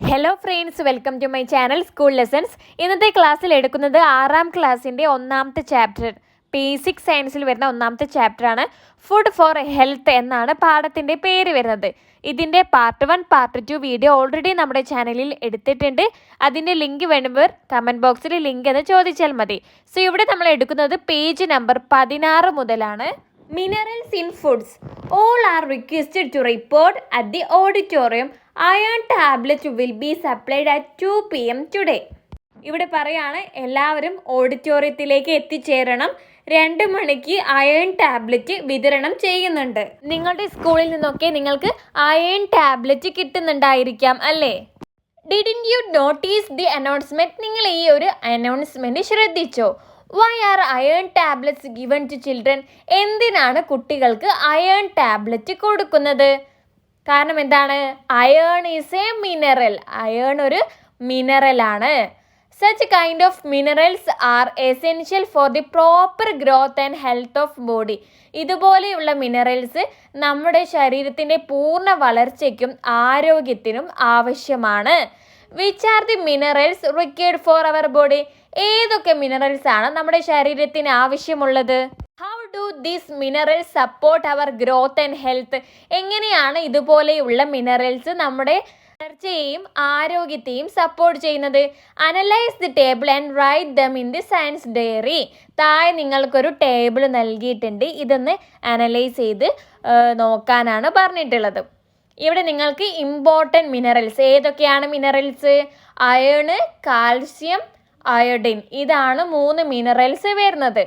Hello friends, welcome to my channel school lessons. ഇന്നത്തെ ക്ലാസ്സിൽ എടുക്കുന്നത് 6ാം ക്ലാസ്സിൻ്റെ 1ാമത്തെ ചാപ്റ്റർ, ബേസിക് സയൻസിൽ വരുന്ന 1ാമത്തെ ചാപ്റ്ററാണ്. ഫുഡ് ഫോർ ഹെൽത്ത് എന്നാണ് പാഠത്തിൻ്റെ പേര് വരുന്നത്. ഇതിൻ്റെ പാർട്ട് 1, പാർട്ട് 2 വീഡിയോ ഓൾറെഡി നമ്മുടെ ചാനലിൽ എടുത്തിട്ടുണ്ട്. അതിൻ്റെ ലിങ്ക് വേണമെങ്കിൽ കമൻറ്റ് ബോക്സിൽ ലിങ്ക് എന്ന് ചോദിച്ചാൽ മതി. സോ ഇവിടെ നമ്മൾ എടുക്കുന്നത് പേജ് നമ്പർ 16 മുതലാണ്. Minerals in foods. All are requested to report at the auditorium. Iron tablet will be supplied at 2 PM today. ഇവിടെ പറയാണ് എല്ലാവരും ഓഡിറ്റോറിയത്തിലേക്ക് എത്തിച്ചേരണം. 2 മണിക്ക് അയൺ ടാബ്ലറ്റ് വിതരണം ചെയ്യുന്നുണ്ട്. നിങ്ങളുടെ സ്കൂളിൽ നിന്നൊക്കെ നിങ്ങൾക്ക് അയൺ ടാബ്ലറ്റ് കിട്ടുന്നുണ്ടായിരിക്കാം അല്ലേ? Didn't you notice the announcement? നിങ്ങൾ ഈ ഒരു അനൗൺസ്മെന്റ് ശ്രദ്ധിച്ചോ? Why are iron tablets given to children? എന്തിനാണ് കുട്ടികൾക്ക് അയൺ ടാബ്ലറ്റ് കൊടുക്കുന്നത്? കാരണം എന്താണ്? Iron is A mineral. Iron ഒരു മിനറലാണ്. Such kind of minerals are essential for the proper growth and health of body. ഇതുപോലെയുള്ള മിനറൽസ് നമ്മുടെ ശരീരത്തിൻ്റെ പൂർണ്ണ വളർച്ചയ്ക്കും ആരോഗ്യത്തിനും ആവശ്യമാണ്. Which are the minerals required for our body? ഏതൊക്കെ മിനറൽസ് ആണ് നമ്മുടെ ശരീരത്തിന് ആവശ്യമുള്ളത്? How do these minerals support our growth and health? എങ്ങനെയാണ് ഇതുപോലെയുള്ള മിനറൽസ് നമ്മുടെ വളർച്ചയെയും ആരോഗ്യത്തെയും സപ്പോർട്ട് ചെയ്യുന്നത്? Analyse the table and write them in the science diary. താഴെ നിങ്ങൾക്കൊരു ടേബിൾ നൽകിയിട്ടുണ്ട്. ഇതൊന്ന് അനലൈസ് ചെയ്ത് നോക്കാനാണ് പറഞ്ഞിട്ടുള്ളത്. ഇവിടെ നിങ്ങൾക്ക് ഇമ്പോർട്ടൻറ്റ് മിനറൽസ് ഏതൊക്കെയാണ്? Minerals iron, calcium, iodine. ഇതാണ് 3 മിനറൽസ് വരുന്നത്.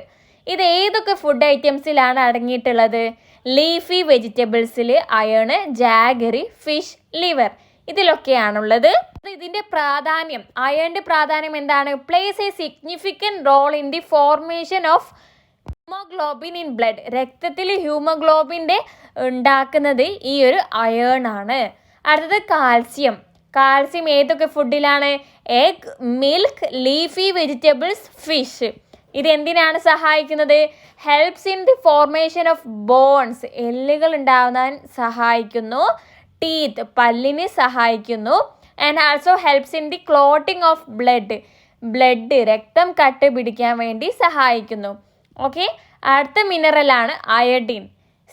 ഇത് ഏതൊക്കെ ഫുഡ് ഐറ്റംസിലാണ് അടങ്ങിയിട്ടുള്ളത്? ലീഫി വെജിറ്റബിൾസിൽ അയണ്, ജാഗറി, ഫിഷ്, ലിവർ, ഇതിലൊക്കെയാണുള്ളത്. ഇതിൻ്റെ പ്രാധാന്യം, അയണിൻ്റെ പ്രാധാന്യം എന്താണ്? Plays a significant role in the formation of haemoglobin in blood. രക്തത്തിൽ ഹ്യൂമോഗ്ലോബിൻ്റെ ഉണ്ടാക്കുന്നത് ഈ ഒരു അയൺ ആണ്. അടുത്തത് കാൽസ്യം. കാൽസ്യം ഏതൊക്കെ ഫുഡിലാണ്? Egg, milk, leafy vegetables, fish. ഇത് എന്തിനാണ് സഹായിക്കുന്നത്? Helps in the formation of bones. എല്ലുകൾ ഉണ്ടാവാൻ സഹായിക്കുന്നു. ടീത്ത്, പല്ലിന് സഹായിക്കുന്നു. And also helps in the clotting of blood, രക്തം കട്ട പിടിക്കാൻ വേണ്ടി സഹായിക്കുന്നു. ഓക്കെ, അടുത്ത മിനറലാണ് അയഡിൻ.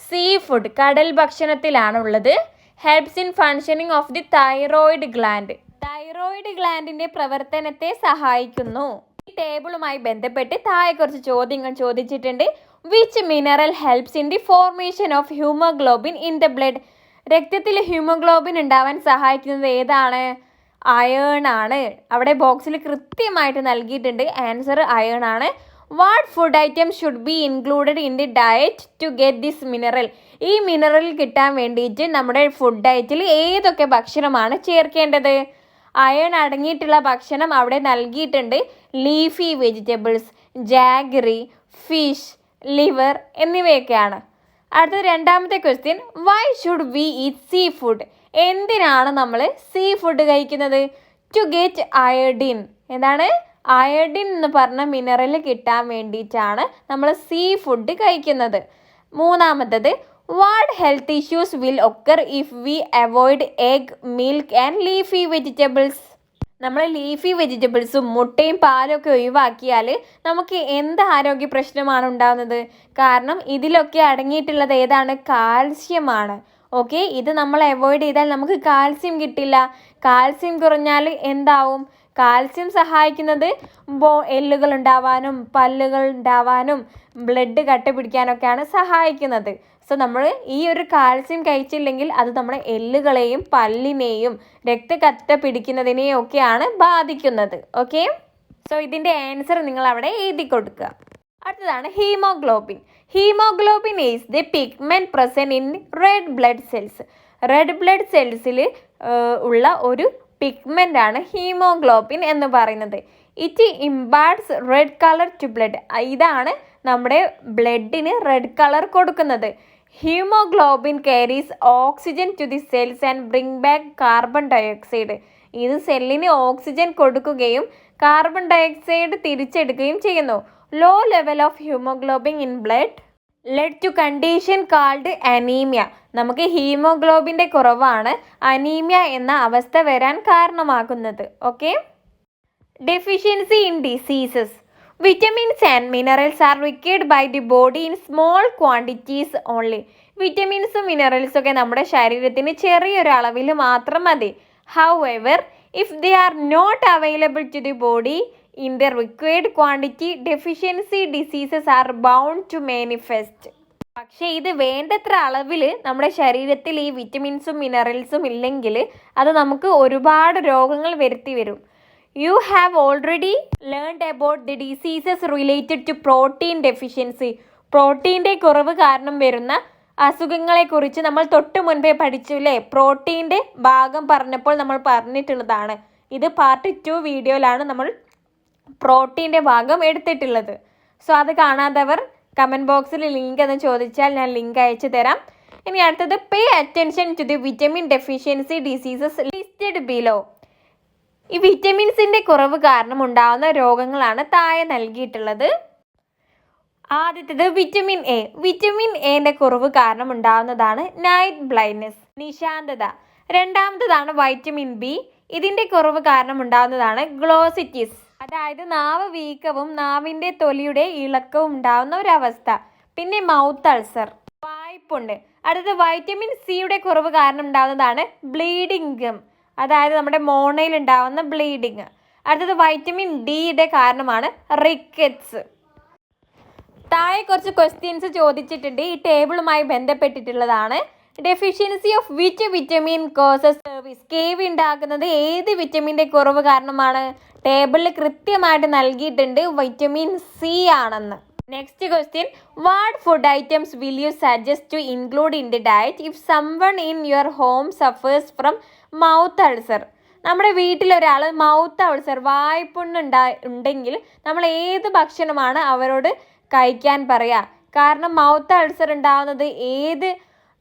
സീ ഫുഡ്, കടൽ ഭക്ഷണത്തിലാണുള്ളത്. Helps in functioning of the thyroid gland. Thyroid ഗ്ലാൻഡിൻ്റെ പ്രവർത്തനത്തെ സഹായിക്കുന്നു. ഈ ടേബിളുമായി ബന്ധപ്പെട്ട് താഴെ കുറച്ച് ചോദ്യങ്ങൾ ചോദിച്ചിട്ടുണ്ട്. Which mineral helps in the formation of haemoglobin in the blood? രക്തത്തിൽ ഹ്യൂമോഗ്ലോബിൻ ഉണ്ടാവാൻ സഹായിക്കുന്നത് ഏതാണ്? അയേൺ ആണ്. അവിടെ ബോക്സിൽ കൃത്യമായിട്ട് നൽകിയിട്ടുണ്ട്. ആൻസർ അയേൺ ആണ്. What food item should be included in the diet to get this mineral? ഈ മിനറൽ കിട്ടാൻ വേണ്ടിയിട്ട് നമ്മുടെ ഫുഡ് ഡയറ്റിൽ ഏതൊക്കെ ഭക്ഷണമാണ് ചേർക്കേണ്ടത്? അയൺ അടങ്ങിയിട്ടുള്ള ഭക്ഷണം അവിടെ നൽകിയിട്ടുണ്ട്. Leafy vegetables, jaggery, fish, liver എന്നിവയൊക്കെയാണ്. അടുത്ത 2ാമത്തെ question, why should we eat seafood? എന്തിനാണ് നമ്മൾ സീ ഫുഡ് കഴിക്കുന്നത്? To get iodine. എന്താണ്? അയോഡിൻ എന്ന് പറഞ്ഞ മിനറൽ കിട്ടാൻ വേണ്ടിയിട്ടാണ് നമ്മൾ സീ ഫുഡ് കഴിക്കുന്നത്. 3ാമത്തത്, what health issues will occur if we avoid egg, milk and leafy vegetables? നമ്മൾ ലീഫി വെജിറ്റബിൾസും മുട്ടയും പാലും ഒക്കെ ഒഴിവാക്കിയാൽ നമുക്ക് എന്ത് ആരോഗ്യ പ്രശ്നമാണ് ഉണ്ടാകുന്നത്? കാരണം ഇതിലൊക്കെ അടങ്ങിയിട്ടുള്ളത് ഏതാണ്? കാൽസ്യമാണ്. ഓക്കെ, ഇത് നമ്മൾ അവോയ്ഡ് ചെയ്താൽ നമുക്ക് കാൽസ്യം കിട്ടില്ല. കാൽസ്യം കുറഞ്ഞാൽ എന്താവും? കാൽസ്യം സഹായിക്കുന്നത് എല്ലുകൾ ഉണ്ടാവാനും പല്ലുകൾ ഉണ്ടാവാനും ബ്ലഡ് കട്ട പിടിക്കാനൊക്കെയാണ് സഹായിക്കുന്നത്. സോ നമ്മൾ ഈ ഒരു കാൽസ്യം കഴിച്ചില്ലെങ്കിൽ അത് നമ്മുടെ എല്ലുകളെയും പല്ലിനെയും രക്തക്കട്ട പിടിക്കുന്നതിനെയും ഒക്കെയാണ് ബാധിക്കുന്നത്. ഓക്കെ, സോ ഇതിൻ്റെ ആൻസർ നിങ്ങൾ അവിടെ എഴുതി കൊടുക്കുക. അടുത്തതാണ് haemoglobin. Haemoglobin is the pigment present in red blood cells. Red blood സെൽസിൽ ഉള്ള ഒരു പിഗ്മെൻ്റ് ആണ് ഹീമോഗ്ലോബിൻ എന്ന് പറയുന്നത്. It imparts red colour to blood. ഇതാണ് നമ്മുടെ ബ്ലഡിന് റെഡ് കളർ കൊടുക്കുന്നത്. Haemoglobin carries oxygen to the cells and bring back carbon dioxide. ഇത് സെല്ലിന് ഓക്സിജൻ കൊടുക്കുകയും കാർബൺ ഡയോക്സൈഡ് തിരിച്ചെടുക്കുകയും ചെയ്യുന്നു. Low level of haemoglobin in blood led to condition called anaemia. നമുക്ക് ഹീമോഗ്ലോബിൻ്റെ കുറവാണ് അനീമിയ എന്ന അവസ്ഥ വരാൻ കാരണമാകുന്നത്. Okay. Deficiency in diseases. Vitamins and minerals are required by the body in small quantities only. വിറ്റമിൻസും മിനറൽസും ഒക്കെ നമ്മുടെ ശരീരത്തിന് ചെറിയൊരു അളവിൽ മാത്രം മതി. However, if they are not available to the body in the required quantity, deficiency diseases are bound to manifest. പക്ഷേ ഇത് വേണ്ടത്ര അളവിൽ നമ്മുടെ ശരീരത്തിൽ ഈ വിറ്റമിൻസും മിനറൽസും ഇല്ലെങ്കിൽ അത് നമുക്ക് ഒരുപാട് രോഗങ്ങൾ വരുത്തി വരും. You have already learned about the diseases related to protein deficiency. പ്രോട്ടീൻ്റെ കുറവ് കാരണം വരുന്ന അസുഖങ്ങളെക്കുറിച്ച് നമ്മൾ തൊട്ട് മുൻപേ പഠിച്ചു അല്ലേ? പ്രോട്ടീൻ്റെ ഭാഗം പറഞ്ഞപ്പോൾ നമ്മൾ പറഞ്ഞിട്ടുള്ളതാണ്. ഇത് പാർട്ട് 2 വീഡിയോയിലാണ് നമ്മൾ പ്രോട്ടീൻ്റെ ഭാഗം എടുത്തിട്ടുള്ളത്. സോ അത് കാണാത്തവർ കമൻറ്റ് ബോക്സിൽ ലിങ്ക് എന്ന് ചോദിച്ചാൽ ഞാൻ ലിങ്ക് അയച്ചു തരാം. ഇനി അടുത്തത് pay attention to the vitamin deficiency diseases listed below. ഈ വിറ്റമിൻസിൻ്റെ കുറവ് കാരണം ഉണ്ടാകുന്ന രോഗങ്ങളാണ് താഴെ നൽകിയിട്ടുള്ളത്. ആദ്യത്തേത് വിറ്റമിൻ എ. വിറ്റമിൻ എന്റെ കുറവ് കാരണം ഉണ്ടാകുന്നതാണ് നൈറ്റ് ബ്ലൈൻഡ്നെസ്, നിശാന്തത. രണ്ടാമത്തേതാണ് വൈറ്റമിൻ ബി. ഇതിന്റെ കുറവ് കാരണം ഉണ്ടാകുന്നതാണ് ഗ്ലോസിറ്റിസ്, അതായത് നാവ് വീക്കവും നാവിന്റെ തൊലിയുടെ ഇളക്കവും ഉണ്ടാകുന്ന ഒരവസ്ഥ. പിന്നെ മൗത്ത് അൾസർ, വായ്പുണ്ട്. അടുത്തത് വൈറ്റമിൻ സിയുടെ കുറവ് കാരണം ഉണ്ടാകുന്നതാണ് ബ്ലീഡിംഗ് ഗം, അതായത് നമ്മുടെ മോണയിൽ ഉണ്ടാകുന്ന ബ്ലീഡിങ്. അടുത്തത് വൈറ്റമിൻ ഡിയുടെ കാരണമാണ് റിക്കറ്റ്സ്. താഴെ കുറച്ച് ക്വസ്റ്റ്യൻസ് ചോദിച്ചിട്ടുണ്ട്, ഈ ടേബിളുമായി ബന്ധപ്പെട്ടിട്ടുള്ളതാണ്. Deficiency of which vitamin causes സർവീസ്. കേവി ഉണ്ടാക്കുന്നത് ഏത് വിറ്റമിൻ്റെ കുറവ് കാരണമാണ്? ടേബിളിൽ കൃത്യമായിട്ട് നൽകിയിട്ടുണ്ട് വൈറ്റമിൻ സി ആണെന്ന്. Next question, what food items will you suggest to include in the diet if someone in your home suffers from mouth ulcer. നമ്മുടെ വീട്ടിലൊരാൾ മൗത്ത് അൾസർ, വായ്പുണ്ണ് ഉണ്ടെങ്കിൽ നമ്മൾ ഏത് ഭക്ഷണമാണ് അവരോട് കഴിക്കാൻ പറയുക? കാരണം മൗത്ത് അൾസർ ഉണ്ടാകുന്നത് ഏത്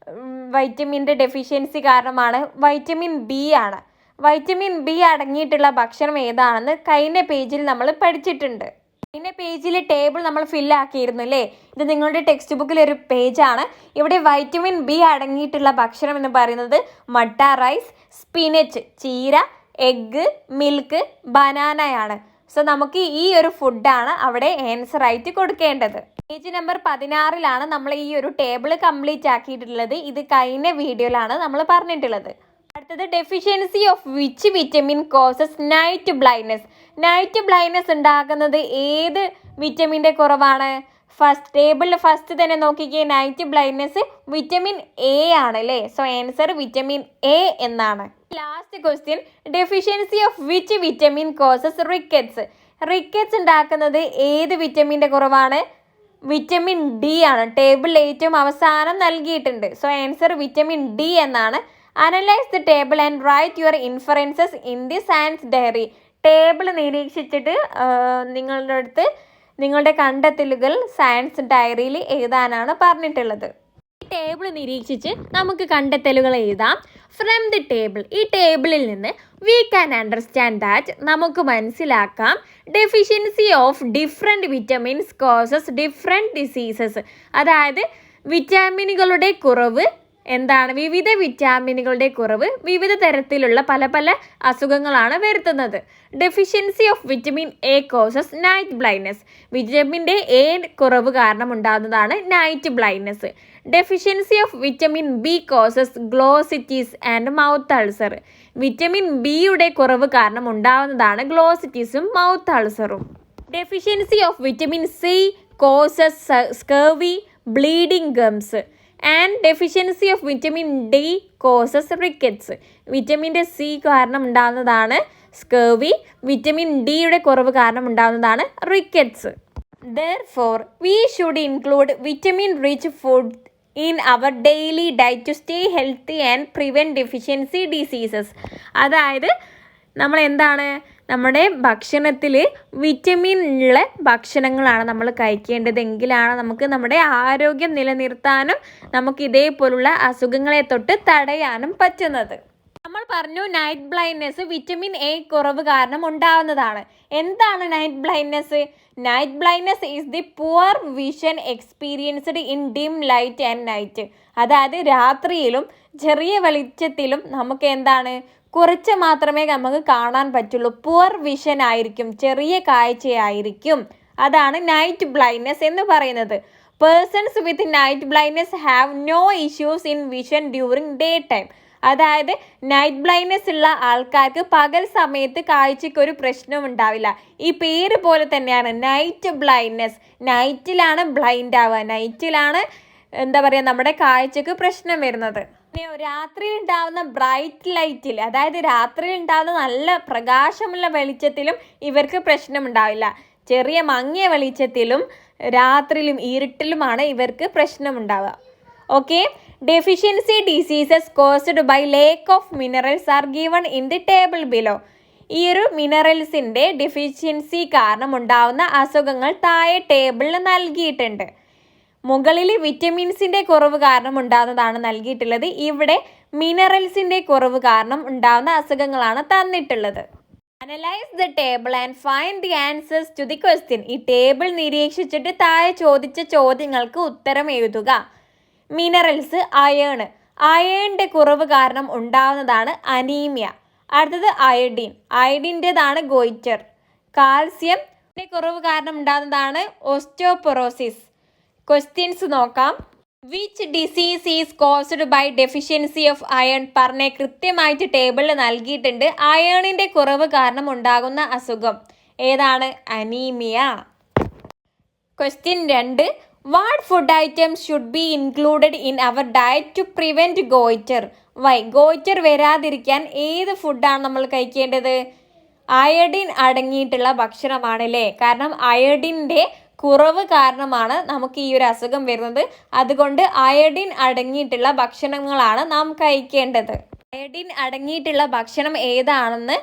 വൈറ്റമിൻ്റെ ഡെഫിഷ്യൻസി കാരണമാണ്? വൈറ്റമിൻ ബി ആണ്. വൈറ്റമിൻ ബി അടങ്ങിയിട്ടുള്ള ഭക്ഷണം ഏതാണെന്ന് കഴിഞ്ഞ പേജിൽ നമ്മൾ പഠിച്ചിട്ടുണ്ട്. കഴിഞ്ഞ പേജിൽ ടേബിൾ നമ്മൾ ഫില്ലാക്കിയിരുന്നു അല്ലേ? ഇത് നിങ്ങളുടെ ടെക്സ്റ്റ് ബുക്കിലൊരു പേജാണ്. ഇവിടെ വൈറ്റമിൻ ബി അടങ്ങിയിട്ടുള്ള ഭക്ഷണം എന്ന് പറയുന്നത് മട്ട റൈസ്, സ്പിനച്ച്, ചീര, എഗ്ഗ്, മിൽക്ക്, ബനാനയാണ്. സോ നമുക്ക് ഈ ഒരു ഫുഡാണ് അവിടെ ആൻസർ ആയിട്ട് കൊടുക്കേണ്ടത്. പേജ് നമ്പർ 16 നമ്മൾ ഈ ഒരു ടേബിൾ കംപ്ലീറ്റ് ആക്കിയിട്ടുള്ളത്. ഇത് കഴിഞ്ഞ വീഡിയോയിലാണ് നമ്മൾ പറഞ്ഞിട്ടുള്ളത്. അടുത്തത് deficiency of which vitamin causes night blindness. Night blindness ഉണ്ടാക്കുന്നത് ഏത് വിറ്റമിൻ്റെ കുറവാണ്? ടേബിളിൽ ഫസ്റ്റ് തന്നെ നോക്കിക്കേ, നൈറ്റ് ബ്ലൈൻഡ്നെസ് വിറ്റമിൻ എ ആണ് അല്ലേ? സോ ആൻസർ വിറ്റമിൻ എ എന്നാണ്. Last question, deficiency of which vitamin causes rickets. Rickets ഉണ്ടാക്കുന്നത് ഏത് വിറ്റമിൻ്റെ കുറവാണ്? വിറ്റമിൻ ഡി ആണ്. ടേബിളിൽ ഏറ്റവും അവസാനം നൽകിയിട്ടുണ്ട്. സോ ആൻസർ വിറ്റമിൻ ഡി എന്നാണ്. Analyse the table and write your inferences in the science diary. Table നിരീക്ഷിച്ചിട്ട് നിങ്ങളുടെ അടുത്ത് നിങ്ങളുടെ കണ്ടെത്തലുകൾ സയൻസ് ഡയറിയിൽ എഴുതാനാണ് പറഞ്ഞിട്ടുള്ളത്. ഈ ടേബിൾ നിരീക്ഷിച്ച് നമുക്ക് കണ്ടെത്തലുകൾ എഴുതാം. ഫ്രം ദി ടേബിൾ, ഈ ടേബിളിൽ നിന്ന് വി ക്യാൻ അണ്ടർസ്റ്റാൻഡ് ദാറ്റ്, നമുക്ക് മനസ്സിലാക്കാം, deficiency of different vitamins causes different diseases. അതായത് വിറ്റാമിനുകളുടെ കുറവ് എന്താണ്? വിവിധ വിറ്റാമിനുകളുടെ കുറവ് വിവിധ തരത്തിലുള്ള പല പല അസുഖങ്ങളാണ് വരുത്തുന്നത്. Deficiency of vitamin A causes night blindness. വിറ്റമിൻ്റെ എ കുറവ് കാരണം ഉണ്ടാകുന്നതാണ് night blindness. Deficiency of vitamin B causes glossitis and mouth ulcer. Vitamin ബിയുടെ കുറവ് കാരണം ഉണ്ടാകുന്നതാണ് ഗ്ലോസിറ്റീസും മൗത്ത് അൾസറും. Deficiency of vitamin C causes scurvy, bleeding gums. And deficiency of vitamin D causes rickets. വിറ്റമിൻ്റെ സി കാരണം ഉണ്ടാകുന്നതാണ് സ്കർവി, വിറ്റമിൻ ഡിയുടെ കുറവ് കാരണം ഉണ്ടാകുന്നതാണ് rickets. Therefore, we should include vitamin rich food in our daily diet to stay healthy and prevent deficiency diseases. അതായത് നമ്മൾ എന്താണ്, നമ്മുടെ ഭക്ഷണത്തിൽ വിറ്റമിൻ ഉള്ള ഭക്ഷണങ്ങളാണ് നമ്മൾ കഴിക്കേണ്ടതെങ്കിലാണ് നമുക്ക് നമ്മുടെ ആരോഗ്യം നിലനിർത്താനും നമുക്ക് ഇതേപോലുള്ള അസുഖങ്ങളെ തൊട്ട് തടയാനും പറ്റുന്നത്. നമ്മൾ പറഞ്ഞു നൈറ്റ് ബ്ലൈൻഡ്നെസ് വിറ്റമിൻ എ കുറവ് കാരണം ഉണ്ടാവുന്നതാണ്. എന്താണ് night blindness? Night blindness is the poor vision experienced in dim light and night. അതായത് രാത്രിയിലും ചെറിയ വെളിച്ചത്തിലും നമുക്ക് എന്താണ് കുറച്ച് മാത്രമേ നമുക്ക് കാണാൻ പറ്റുള്ളൂ. പുവർ വിഷൻ ആയിരിക്കും, ചെറിയ കാഴ്ചയായിരിക്കും. അതാണ് നൈറ്റ് ബ്ലൈൻഡ്നെസ് എന്ന് പറയുന്നത്. Persons with night blindness have no issues in vision during day time. അതായത് നൈറ്റ് ബ്ലൈൻഡ്നെസ് ഉള്ള ആൾക്കാർക്ക് പകൽ സമയത്ത് കാഴ്ചയ്ക്ക് ഒരു പ്രശ്നവും ഉണ്ടാവില്ല. ഈ പേര് പോലെ തന്നെയാണ് നൈറ്റ് ബ്ലൈൻഡ്നെസ്. നൈറ്റിലാണ് ബ്ലൈൻഡ് ആവുക, നൈറ്റിലാണ് എന്താ പറയുക നമ്മുടെ കാഴ്ചക്ക് പ്രശ്നം വരുന്നത്. രാത്രിയിൽ ഉണ്ടാവുന്ന ബ്രൈറ്റ് ലൈറ്റിൽ, അതായത് രാത്രിയിൽ ഉണ്ടാവുന്ന നല്ല പ്രകാശമുള്ള വെളിച്ചത്തിലും ഇവർക്ക് പ്രശ്നമുണ്ടാവില്ല. ചെറിയ മങ്ങിയ വെളിച്ചത്തിലും രാത്രിയിലും ഇരുട്ടിലുമാണ് ഇവർക്ക് പ്രശ്നമുണ്ടാവുക. Okay, deficiency diseases caused by lack of minerals are given in the table below. ഈ ഒരു മിനറൽസിൻ്റെ ഡെഫിഷ്യൻസി കാരണം ഉണ്ടാവുന്ന അസുഖങ്ങൾ താഴെ ടേബിളിൽ നൽകിയിട്ടുണ്ട്. മുകളിൽ വിറ്റമിൻസിൻ്റെ കുറവ് കാരണം ഉണ്ടാകുന്നതാണ് നൽകിയിട്ടുള്ളത്. ഇവിടെ മിനറൽസിൻ്റെ കുറവ് കാരണം ഉണ്ടാകുന്ന അസുഖങ്ങളാണ് തന്നിട്ടുള്ളത്. Analyse the table and find the answers to the question. ഈ ടേബിൾ നിരീക്ഷിച്ചിട്ട് താഴെ ചോദിച്ച ചോദ്യങ്ങൾക്ക് ഉത്തരം എഴുതുക. Minerals iron. അയേണിൻ്റെ കുറവ് കാരണം ഉണ്ടാകുന്നതാണ് അനീമിയ. അടുത്തത് അയഡിൻ. അയഡിൻ്റെതാണ് ഗോയിറ്റർ. കാൽസ്യത്തിൻ്റെ കുറവ് കാരണം ഉണ്ടാകുന്നതാണ് ഓസ്റ്റിയോപൊറോസിസ്. ക്വസ്റ്റ്യൻസ് നോക്കാം. Which disease is caused by deficiency of iron? പറഞ്ഞ കൃത്യമായിട്ട് ടേബിളിൽ നൽകിയിട്ടുണ്ട്. അയേണിൻ്റെ കുറവ് കാരണം ഉണ്ടാകുന്ന അസുഖം ഏതാണ്? Anaemia. Question 2. What food items should be included in our diet to prevent goitre? Why? Goitre വരാതിരിക്കാൻ ഏത് ഫുഡാണ് നമ്മൾ കഴിക്കേണ്ടത്? അയഡിൻ അടങ്ങിയിട്ടുള്ള ഭക്ഷണമാണല്ലേ. കാരണം അയഡിൻ്റെ കുറവ് കാരണമാണ് നമുക്ക് ഈ ഒരു അസുഖം വരുന്നത്. അതുകൊണ്ട് അയഡിൻ അടങ്ങിയിട്ടുള്ള ഭക്ഷണങ്ങളാണ് നാം കഴിക്കേണ്ടത്. അയഡിൻ അടങ്ങിയിട്ടുള്ള ഭക്ഷണം ഏതാണെന്ന്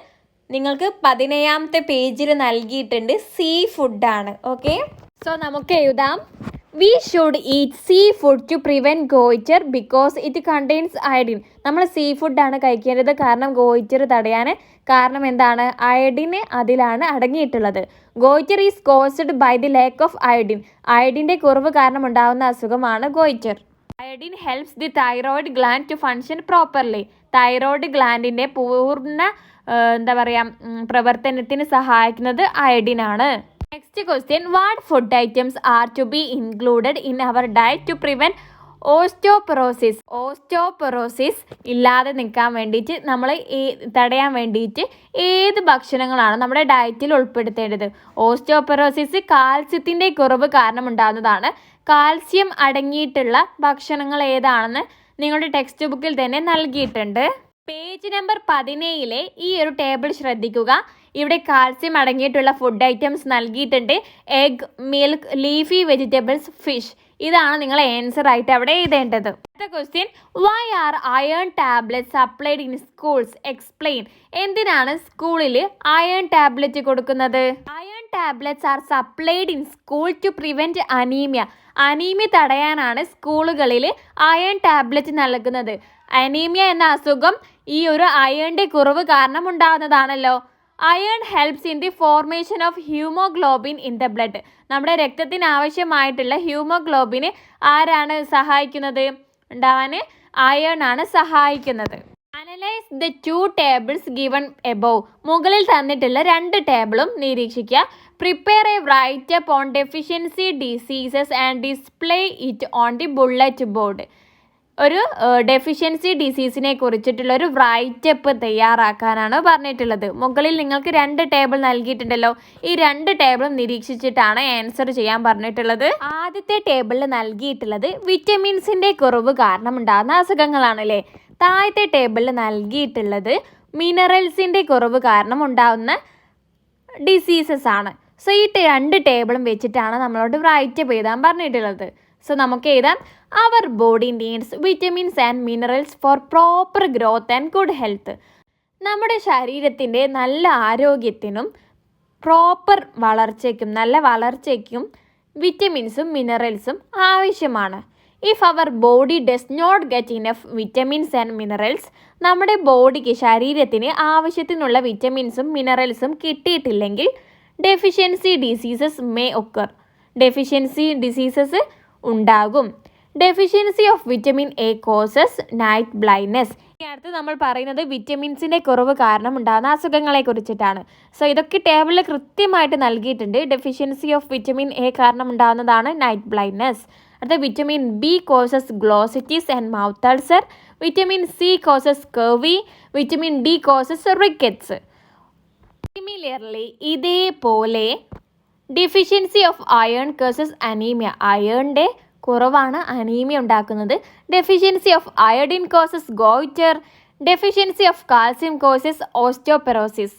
നിങ്ങൾക്ക് 17ാമത്തെ പേജിൽ നൽകിയിട്ടുണ്ട്. സീ ഫുഡാണ്. ഓക്കെ, സോ നമുക്ക് എഴുതാം. We should eat seafood to prevent goitre because it contains iodine. നമ്മൾ സീ ഫുഡാണ് കഴിക്കേണ്ടത്, കാരണം ഗോയിറ്റർ തടയാൻ. കാരണം എന്താണ്? അയഡിന് അതിലാണ് അടങ്ങിയിട്ടുള്ളത്. Goitre is caused by the lack of iodine. അയഡിൻ്റെ കുറവ് കാരണം ഉണ്ടാകുന്ന അസുഖമാണ് goitre. Iodine helps the thyroid gland to function properly. Thyroid ഗ്ലാൻഡിൻ്റെ പൂർണ്ണ എന്താ പറയുക പ്രവർത്തനത്തിന് സഹായിക്കുന്നത് അയഡിനാണ്. Next question. What food items are to be included in our diet to prevent osteoporosis? Osteoporosis ഇല്ലാതെ നിൽക്കാൻ വേണ്ടിയിട്ട് നമ്മൾ തടയാൻ വേണ്ടിയിട്ട് ഏത് ഭക്ഷണങ്ങളാണ് നമ്മുടെ ഡയറ്റിൽ ഉൾപ്പെടുത്തേണ്ടത്? ഓസ്റ്റിയോപൊറോസിസ് കാൽസ്യത്തിൻ്റെ കുറവ് കാരണം ഉണ്ടാകുന്നതാണ്. കാൽസ്യം അടങ്ങിയിട്ടുള്ള ഭക്ഷണങ്ങൾ ഏതാണെന്ന് നിങ്ങളുടെ ടെക്സ്റ്റ് ബുക്കിൽ തന്നെ നൽകിയിട്ടുണ്ട്. പേജ് നമ്പർ 17 ഈ ഒരു ടേബിൾ ശ്രദ്ധിക്കുക. ഇവിടെ കാൽസ്യം അടങ്ങിയിട്ടുള്ള ഫുഡ് ഐറ്റംസ് നൽകിയിട്ടുണ്ട്. Egg, milk, leafy vegetables, fish. ഇതാണ് നിങ്ങൾ ആൻസർ ആയിട്ട് അവിടെ എഴുതേണ്ടത്. അടുത്ത question. Why are iron tablets supplied in schools? Explain. എന്തിനാണ് സ്കൂളിൽ അയൺ ടാബ്ലറ്റ് കൊടുക്കുന്നത്? Iron tablets are supplied in school to prevent anaemia. Anaemia തടയാനാണ് സ്കൂളുകളിൽ അയൺ ടാബ്ലറ്റ് നൽകുന്നത്. അനീമിയ എന്ന അസുഖം ഈ ഒരു അയണിൻ്റെ കുറവ് കാരണം ഉണ്ടാകുന്നതാണല്ലോ. Iron helps in the formation of haemoglobin in the blood. നമ്മുടെ രക്തത്തിന് ആവശ്യമായിട്ടുള്ള ഹ്യൂമോഗ്ലോബിന് ആരാണ് സഹായിക്കുന്നത്? ഉണ്ടാവാൻ അയൺ ആണ് സഹായിക്കുന്നത്. Analyse the 2 tables given above. മുകളിൽ തന്നിട്ടുള്ള 2 ടേബിളും നിരീക്ഷിക്കുക. Prepare a write up on deficiency diseases and display it on the bulletin board. ഒരു ഡെഫിഷ്യൻസി ഡിസീസിനെ കുറിച്ചിട്ടുള്ള ഒരു റൈറ്റപ്പ് തയ്യാറാക്കാനാണ് പറഞ്ഞിട്ടുള്ളത്. മുകളിൽ നിങ്ങൾക്ക് 2 ടേബിൾ നൽകിയിട്ടുണ്ടല്ലോ. ഈ 2 ടേബിളും നിരീക്ഷിച്ചിട്ടാണ് ആൻസർ ചെയ്യാൻ പറഞ്ഞിട്ടുള്ളത്. ആദ്യത്തെ ടേബിളിൽ നൽകിയിട്ടുള്ളത് വിറ്റമിൻസിൻ്റെ കുറവ് കാരണം ഉണ്ടാകുന്ന അസുഖങ്ങളാണല്ലേ. താഴത്തെ ടേബിളിൽ നൽകിയിട്ടുള്ളത് മിനറൽസിൻ്റെ കുറവ് കാരണം ഉണ്ടാകുന്ന ഡിസീസസ് ആണ്. സോ ഈ 2 ടേബിളും വെച്ചിട്ടാണ് നമ്മളോട് റൈറ്റപ്പ് എഴുതാൻ പറഞ്ഞിട്ടുള്ളത്. സോ നമുക്ക് എഴുതാം. Our body needs vitamins and minerals for proper growth and good health. നമ്മുടെ ശരീരത്തിൻ്റെ നല്ല ആരോഗ്യത്തിനും പ്രോപ്പർ വളർച്ചയ്ക്കും നല്ല വളർച്ചയ്ക്കും വിറ്റമിൻസും മിനറൽസും ആവശ്യമാണ്. If our body does not get enough vitamins and minerals, നമ്മുടെ ബോഡിക്ക് ശരീരത്തിന് ആവശ്യത്തിനുള്ള വിറ്റമിൻസും മിനറൽസും കിട്ടിയിട്ടില്ലെങ്കിൽ deficiency diseases may occur, deficiency diseases ഉണ്ടാകും. Deficiency of vitamin A causes night blindness. ഈ അടുത്ത് നമ്മൾ പറയുന്നത് വിറ്റമിൻസിൻ്റെ കുറവ് കാരണം ഉണ്ടാകുന്ന അസുഖങ്ങളെ കുറിച്ചിട്ടാണ്. സോ ഇതൊക്കെ ടേബിളിൽ കൃത്യമായിട്ട് നൽകിയിട്ടുണ്ട്. ഡെഫിഷ്യൻസി ഓഫ് വിറ്റമിൻ എ കാരണം ഉണ്ടാകുന്നതാണ് നൈറ്റ് ബ്ലൈൻഡ്നെസ്. അടുത്ത vitamin B causes glossitis and mouth ulcer. Vitamin C causes scurvy. Vitamin D causes rickets. Similarly ഇതേപോലെ deficiency of iron causes anaemia. അയേണിൻ്റെ കുറവാണ് അനീമിയ ഉണ്ടാക്കുന്നത്. Deficiency of iodine causes goitre. Deficiency of calcium causes osteoporosis.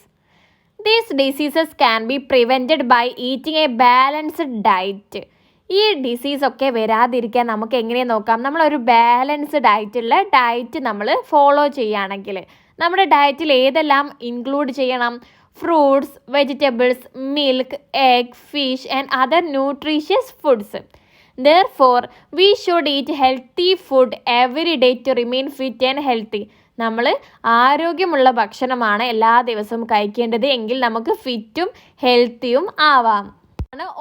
These diseases can be prevented by eating a balanced diet. ഈ ഡിസീസൊക്കെ വരാതിരിക്കാൻ നമുക്ക് എങ്ങനെ നോക്കാം? നമ്മളൊരു ബാലൻസ്ഡ് ഡയറ്റുള്ള ഡയറ്റ് നമ്മൾ ഫോളോ ചെയ്യുകയാണെങ്കിൽ നമ്മുടെ ഡയറ്റിൽ ഏതെല്ലാം ഇൻക്ലൂഡ് ചെയ്യണം? Fruits, vegetables, milk, egg, fish and other nutritious foods. Therefore, we should eat healthy food every day to remain fit and healthy. നമ്മൾ ആരോഗ്യമുള്ള ഭക്ഷണമാണ് എല്ലാ ദിവസവും കഴിക്കേണ്ടത്, എങ്കിൽ നമുക്ക് ഫിറ്റും ഹെൽത്തിയും ആവാം.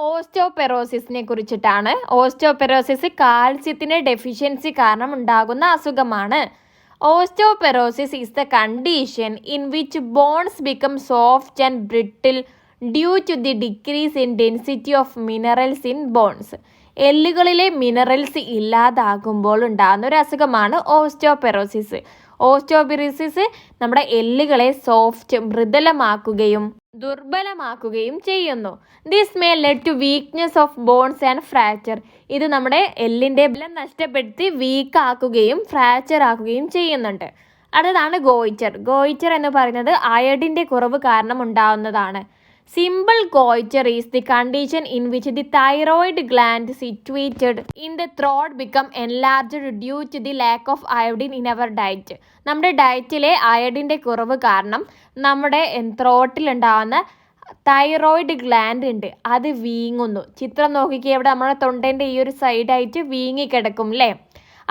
ഓസ്റ്റിയോപെറോസിസിനെ കുറിച്ചിട്ടാണ്. ഓസ്റ്റിയോപെറോസിസ് കാൽസ്യത്തിൻ്റെ ഡെഫിഷ്യൻസി കാരണം ഉണ്ടാകുന്ന അസുഖമാണ്. Osteoporosis is the condition in which bones become soft and brittle due to the decrease in density of minerals in bones. എല്ലുകളിലെ മിനറൽസ് ഇല്ലാതാകുമ്പോൾ ഉണ്ടാകുന്ന ഒരു അസുഖമാണ് ഓസ്റ്റിയോപെറോസിസ്. ഓസ്റ്റിയോപെറോസിസ് നമ്മുടെ എല്ലുകളെ സോഫ്റ്റ്, മൃദുലമാക്കുകയും ദുർബലമാക്കുകയും ചെയ്യുന്നു. This may lead to weakness of bones and fracture. ഇത് നമ്മുടെ എല്ലിൻ്റെ ബലം നഷ്ടപ്പെടുത്തി വീക്കാക്കുകയും ഫ്രാക്ചർ ആക്കുകയും ചെയ്യുന്നുണ്ട്. അടുത്തതാണ് ഗോയിറ്റർ. ഗോയിറ്റർ എന്ന് പറയുന്നത് അയഡിൻ്റെ കുറവ് കാരണം ഉണ്ടാകുന്നതാണ്. Simple goiter is the condition in which the thyroid gland situated in the throat become enlarged due to the lack of iodine in our diet. നമ്മുടെ ഡയറ്റിലെ അയഡിൻ്റെ കുറവ് കാരണം നമ്മുടെ ത്രോട്ടിൽ ഉണ്ടാകുന്ന തൈറോയിഡ് ഗ്ലാൻഡ് ഉണ്ട്, അത് വീങ്ങുന്നു. ചിത്രം നോക്കിക്കുക, ഇവിടെ നമ്മുടെ തൊണ്ടേൻ്റെ ഈ ഒരു സൈഡായിട്ട് വീങ്ങിക്കിടക്കും അല്ലേ.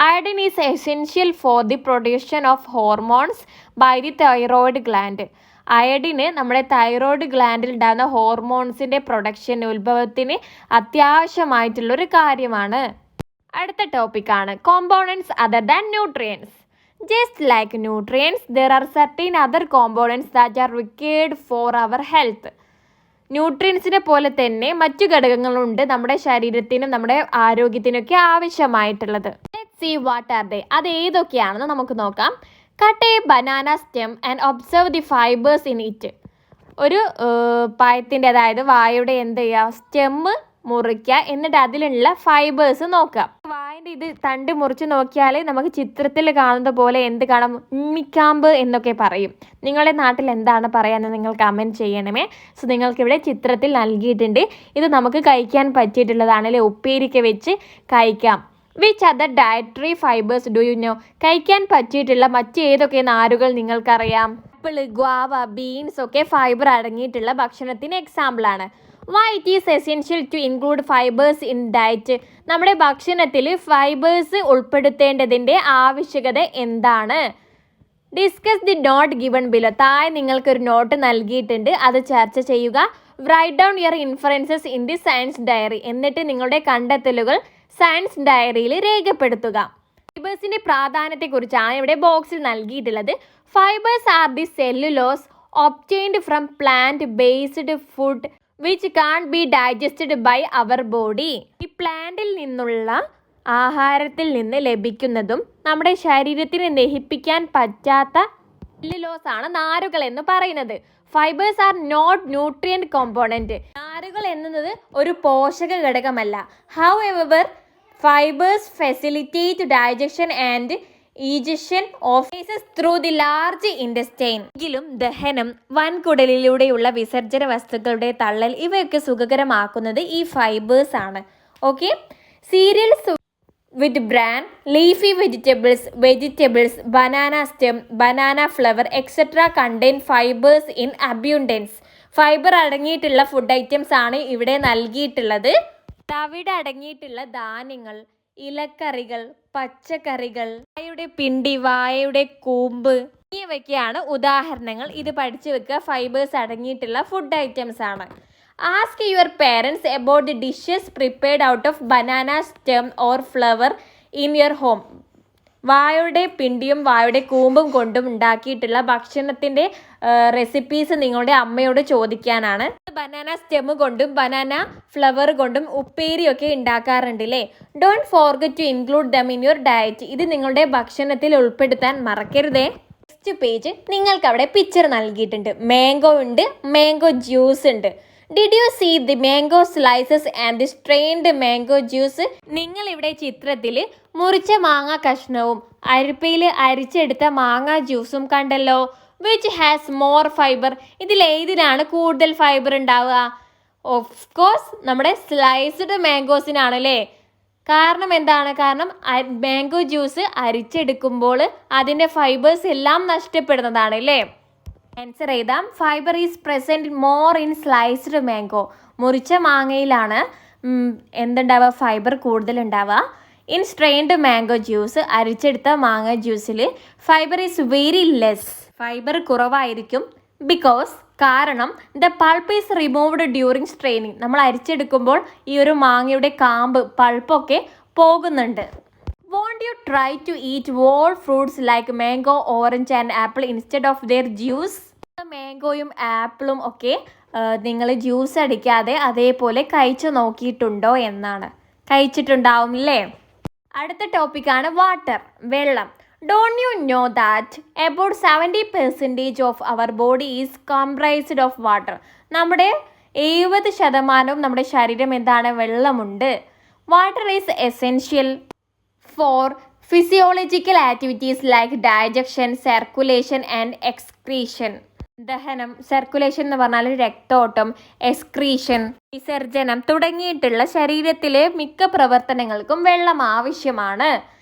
Iodine is essential for the production of hormones by the thyroid gland. അയഡിന് നമ്മുടെ തൈറോയിഡ് ഗ്ലാൻഡിൽ ഉണ്ടാകുന്ന ഹോർമോൺസിൻ്റെ പ്രൊഡക്ഷന്, ഉത്ഭവത്തിന് അത്യാവശ്യമായിട്ടുള്ളൊരു കാര്യമാണ്. അടുത്ത ടോപ്പിക്കാണ് components other than nutrients. Just like nutrients there are certain other components that are required for our health. ന്യൂട്രിയൻസിനെ പോലെ തന്നെ മറ്റു ഘടകങ്ങളുണ്ട് നമ്മുടെ ശരീരത്തിനും നമ്മുടെ ആരോഗ്യത്തിനൊക്കെ ആവശ്യമായിട്ടുള്ളത്. Let's see what are they. അത് ഏതൊക്കെയാണെന്ന് നമുക്ക് നോക്കാം. Cut a banana stem and observe the fibres in it. ഒരു പഴത്തിൻ്റെ, അതായത് വാഴയുടെ എന്ത് ചെയ്യുക, സ്റ്റെമ്മ് മുറിക്കുക, എന്നിട്ട് അതിലുള്ള ഫൈബേഴ്സ് നോക്കുക. വാഴൻ്റെ ഇത് തണ്ട് മുറിച്ച് നോക്കിയാൽ നമുക്ക് ചിത്രത്തിൽ കാണുന്നത് പോലെ എന്ത് കാണാം? ഉണ്ണിക്കാമ്പ് എന്നൊക്കെ പറയും. നിങ്ങളുടെ നാട്ടിൽ എന്താണ് പറയാമെന്ന് നിങ്ങൾ കമൻറ്റ് ചെയ്യണമേ. സോ നിങ്ങൾക്കിവിടെ ചിത്രത്തിൽ നൽകിയിട്ടുണ്ട്. ഇത് നമുക്ക് കഴിക്കാൻ പറ്റിയിട്ടുള്ളതാണ് അല്ലേ, ഉപ്പേരിക്ക് വെച്ച് കഴിക്കാം. Which other dietary fibres do you know? കഴിക്കാൻ പറ്റിയിട്ടുള്ള മറ്റേതൊക്കെ നാരുകൾ നിങ്ങൾക്കറിയാം? ആപ്പിൾ, ഗ്വാവ, ബീൻസ് ഒക്കെ ഫൈബർ അടങ്ങിയിട്ടുള്ള ഭക്ഷണത്തിന് എക്സാമ്പിളാണ്. Why it is essential to include fibres in diet? നമ്മുടെ ഭക്ഷണത്തിൽ ഫൈബേഴ്സ് ഉൾപ്പെടുത്തേണ്ടതിൻ്റെ ആവശ്യകത എന്താണ്? Discuss the note given below. താഴെ നിങ്ങൾക്കൊരു നോട്ട് നൽകിയിട്ടുണ്ട്, അത് ചർച്ച ചെയ്യുക. Write down your inferences in the science diary. എന്നിട്ട് നിങ്ങളുടെ കണ്ടെത്തലുകൾ സയൻസ് ഡയറിയിൽ രേഖപ്പെടുത്തുക. ഫൈബേഴ്സിൻ്റെ പ്രാധാന്യത്തെക്കുറിച്ചാണ് ഇവിടെ ബോക്സിൽ നൽകിയിട്ടുള്ളത്. Fibres are the cellulose obtained from plant based food which can't be digested by our body. ഈ പ്ലാന്റിൽ നിന്നുള്ള ആഹാരത്തിൽ നിന്ന് ലഭിക്കുന്നതും നമ്മുടെ ശരീരത്തിന് ദഹിപ്പിക്കാൻ പറ്റാത്ത സെല്ലുലോസ് ആണ് നാരുകൾ എന്ന് പറയുന്നത്. Fibres are not nutrient component. നാരുകൾ എന്നത് ഒരു പോഷക ഘടകമല്ല. However fibres facilitate digestion and egestion of faeces through the large intestine. എങ്കിലും ദഹനം, വൻകുടലിലൂടെയുള്ള വിസർജന വസ്തുക്കളുടെ തള്ളൽ ഇവയൊക്കെ സുഖകരമാക്കുന്നത് ഈ ഫൈബേഴ്സ് ആണ്. Okay, serials with bran, leafy vegetables, banana stem, banana flower, etc. contain fibers in abundance. Fibre അടങ്ങിയിട്ടുള്ള ഫുഡ് ഐറ്റംസ് ആണ് ഇവിടെ നൽകിയിട്ടുള്ളത്. തവിട് അടങ്ങിയിട്ടുള്ള ധാന്യങ്ങൾ, ഇലക്കറികൾ, പച്ചക്കറികൾ, വാഴയുടെ പിണ്ടി, വാഴയുടെ കൂമ്പ് എന്നിവയ്ക്കാണ് ഉദാഹരണങ്ങൾ. ഇത് പഠിച്ചു വെക്കുക. ഫൈബേഴ്സ് അടങ്ങിയിട്ടുള്ള ഫുഡ് ഐറ്റംസ് ആണ്. Ask your parents about the dishes prepared out of banana stem or flower in your home. വാഴയുടെ പിണ്ടിയും വാഴയുടെ കൂമ്പും കൊണ്ടും ഉണ്ടാക്കിയിട്ടുള്ള ഭക്ഷണത്തിൻ്റെ റെസിപ്പീസ് നിങ്ങളുടെ അമ്മയോട് ചോദിക്കാനാണ്. ബനാന സ്റ്റെം കൊണ്ടും ബനാന ഫ്ലവർ കൊണ്ടും ഉപ്പേരിയൊക്കെ ഉണ്ടാക്കാറുണ്ട് അല്ലേ. Don't forget to include them in your diet. ഇത് നിങ്ങളുടെ ഭക്ഷണത്തിൽ ഉൾപ്പെടുത്താൻ മറക്കരുതേ. നെക്സ്റ്റ് പേജ് നിങ്ങൾക്ക് അവിടെ പിക്ചർ നൽകിയിട്ടുണ്ട്. മാംഗോ ഉണ്ട്, മാംഗോ ജ്യൂസ് ഉണ്ട്. Did you see the mango slices and the strained mango juice? നിങ്ങൾ ഇവിടെ ചിത്രത്തിൽ മുറിച്ച മാങ്ങ കഷ്ണവും അരിപ്പയിൽ അരിച്ചെടുത്ത മാങ്ങ ജ്യൂസും കണ്ടല്ലോ. Which has more fibre? ഇതിലേതിലാണ് കൂടുതൽ ഫൈബർ ഉണ്ടാവുക? ഓഫ് കോഴ്സ് നമ്മുടെ സ്ലൈസ്ഡ് മാംഗോസിനാണ് അല്ലേ. കാരണം എന്താണ്? കാരണം മാംഗോ ജ്യൂസ് അരിച്ചെടുക്കുമ്പോൾ അതിൻ്റെ ഫൈബേഴ്സ് എല്ലാം നഷ്ടപ്പെടുന്നതാണ് അല്ലേ. ആൻസർ എഴുതാം. Fibre is present more in sliced mango. മുറിച്ച മാങ്ങയിലാണ് എന്തുണ്ടാവുക? ഫൈബർ കൂടുതൽ ഉണ്ടാവുക. ഇൻ സ്ട്രെയിൻഡ് മാംഗോ ജ്യൂസ്, അരിച്ചെടുത്ത മാങ്ങ ജ്യൂസിൽ fibre is very less. Fibre കുറവായിരിക്കും. ബിക്കോസ് കാരണം the pulp is removed during straining. നമ്മൾ അരിച്ചെടുക്കുമ്പോൾ ഈ ഒരു മാങ്ങയുടെ കാമ്പ്, പൾപ്പൊക്കെ പോകുന്നുണ്ട്. Won't you try to eat whole fruits like mango, orange and apple instead of their juice? മാംഗോയും ആപ്പിളും ഒക്കെ നിങ്ങൾ ജ്യൂസ് അടിക്കാതെ അതേപോലെ കഴിച്ചു നോക്കിയിട്ടുണ്ടോ എന്നാണ്. കഴിച്ചിട്ടുണ്ടാവും അല്ലേ. അടുത്ത ടോപ്പിക്കാണ് വാട്ടർ, വെള്ളം. Don't you know that about 70% of our body is comprised of water? നമ്മുടെ 70% നമ്മുടെ ശരീരം എന്താണ്? വെള്ളമുണ്ട്. Water is essential for physiological activities like digestion, circulation and excretion. ദഹനം, സർക്കുലേഷൻ എന്ന് പറഞ്ഞാൽ രക്തോട്ടം, എക്സ്ക്രീഷൻ, വിസർജനം തുടങ്ങിയിട്ടുള്ള ശരീരത്തിലെ മിക്ക പ്രവർത്തനങ്ങൾക്കും വെള്ളം ആവശ്യമാണ്.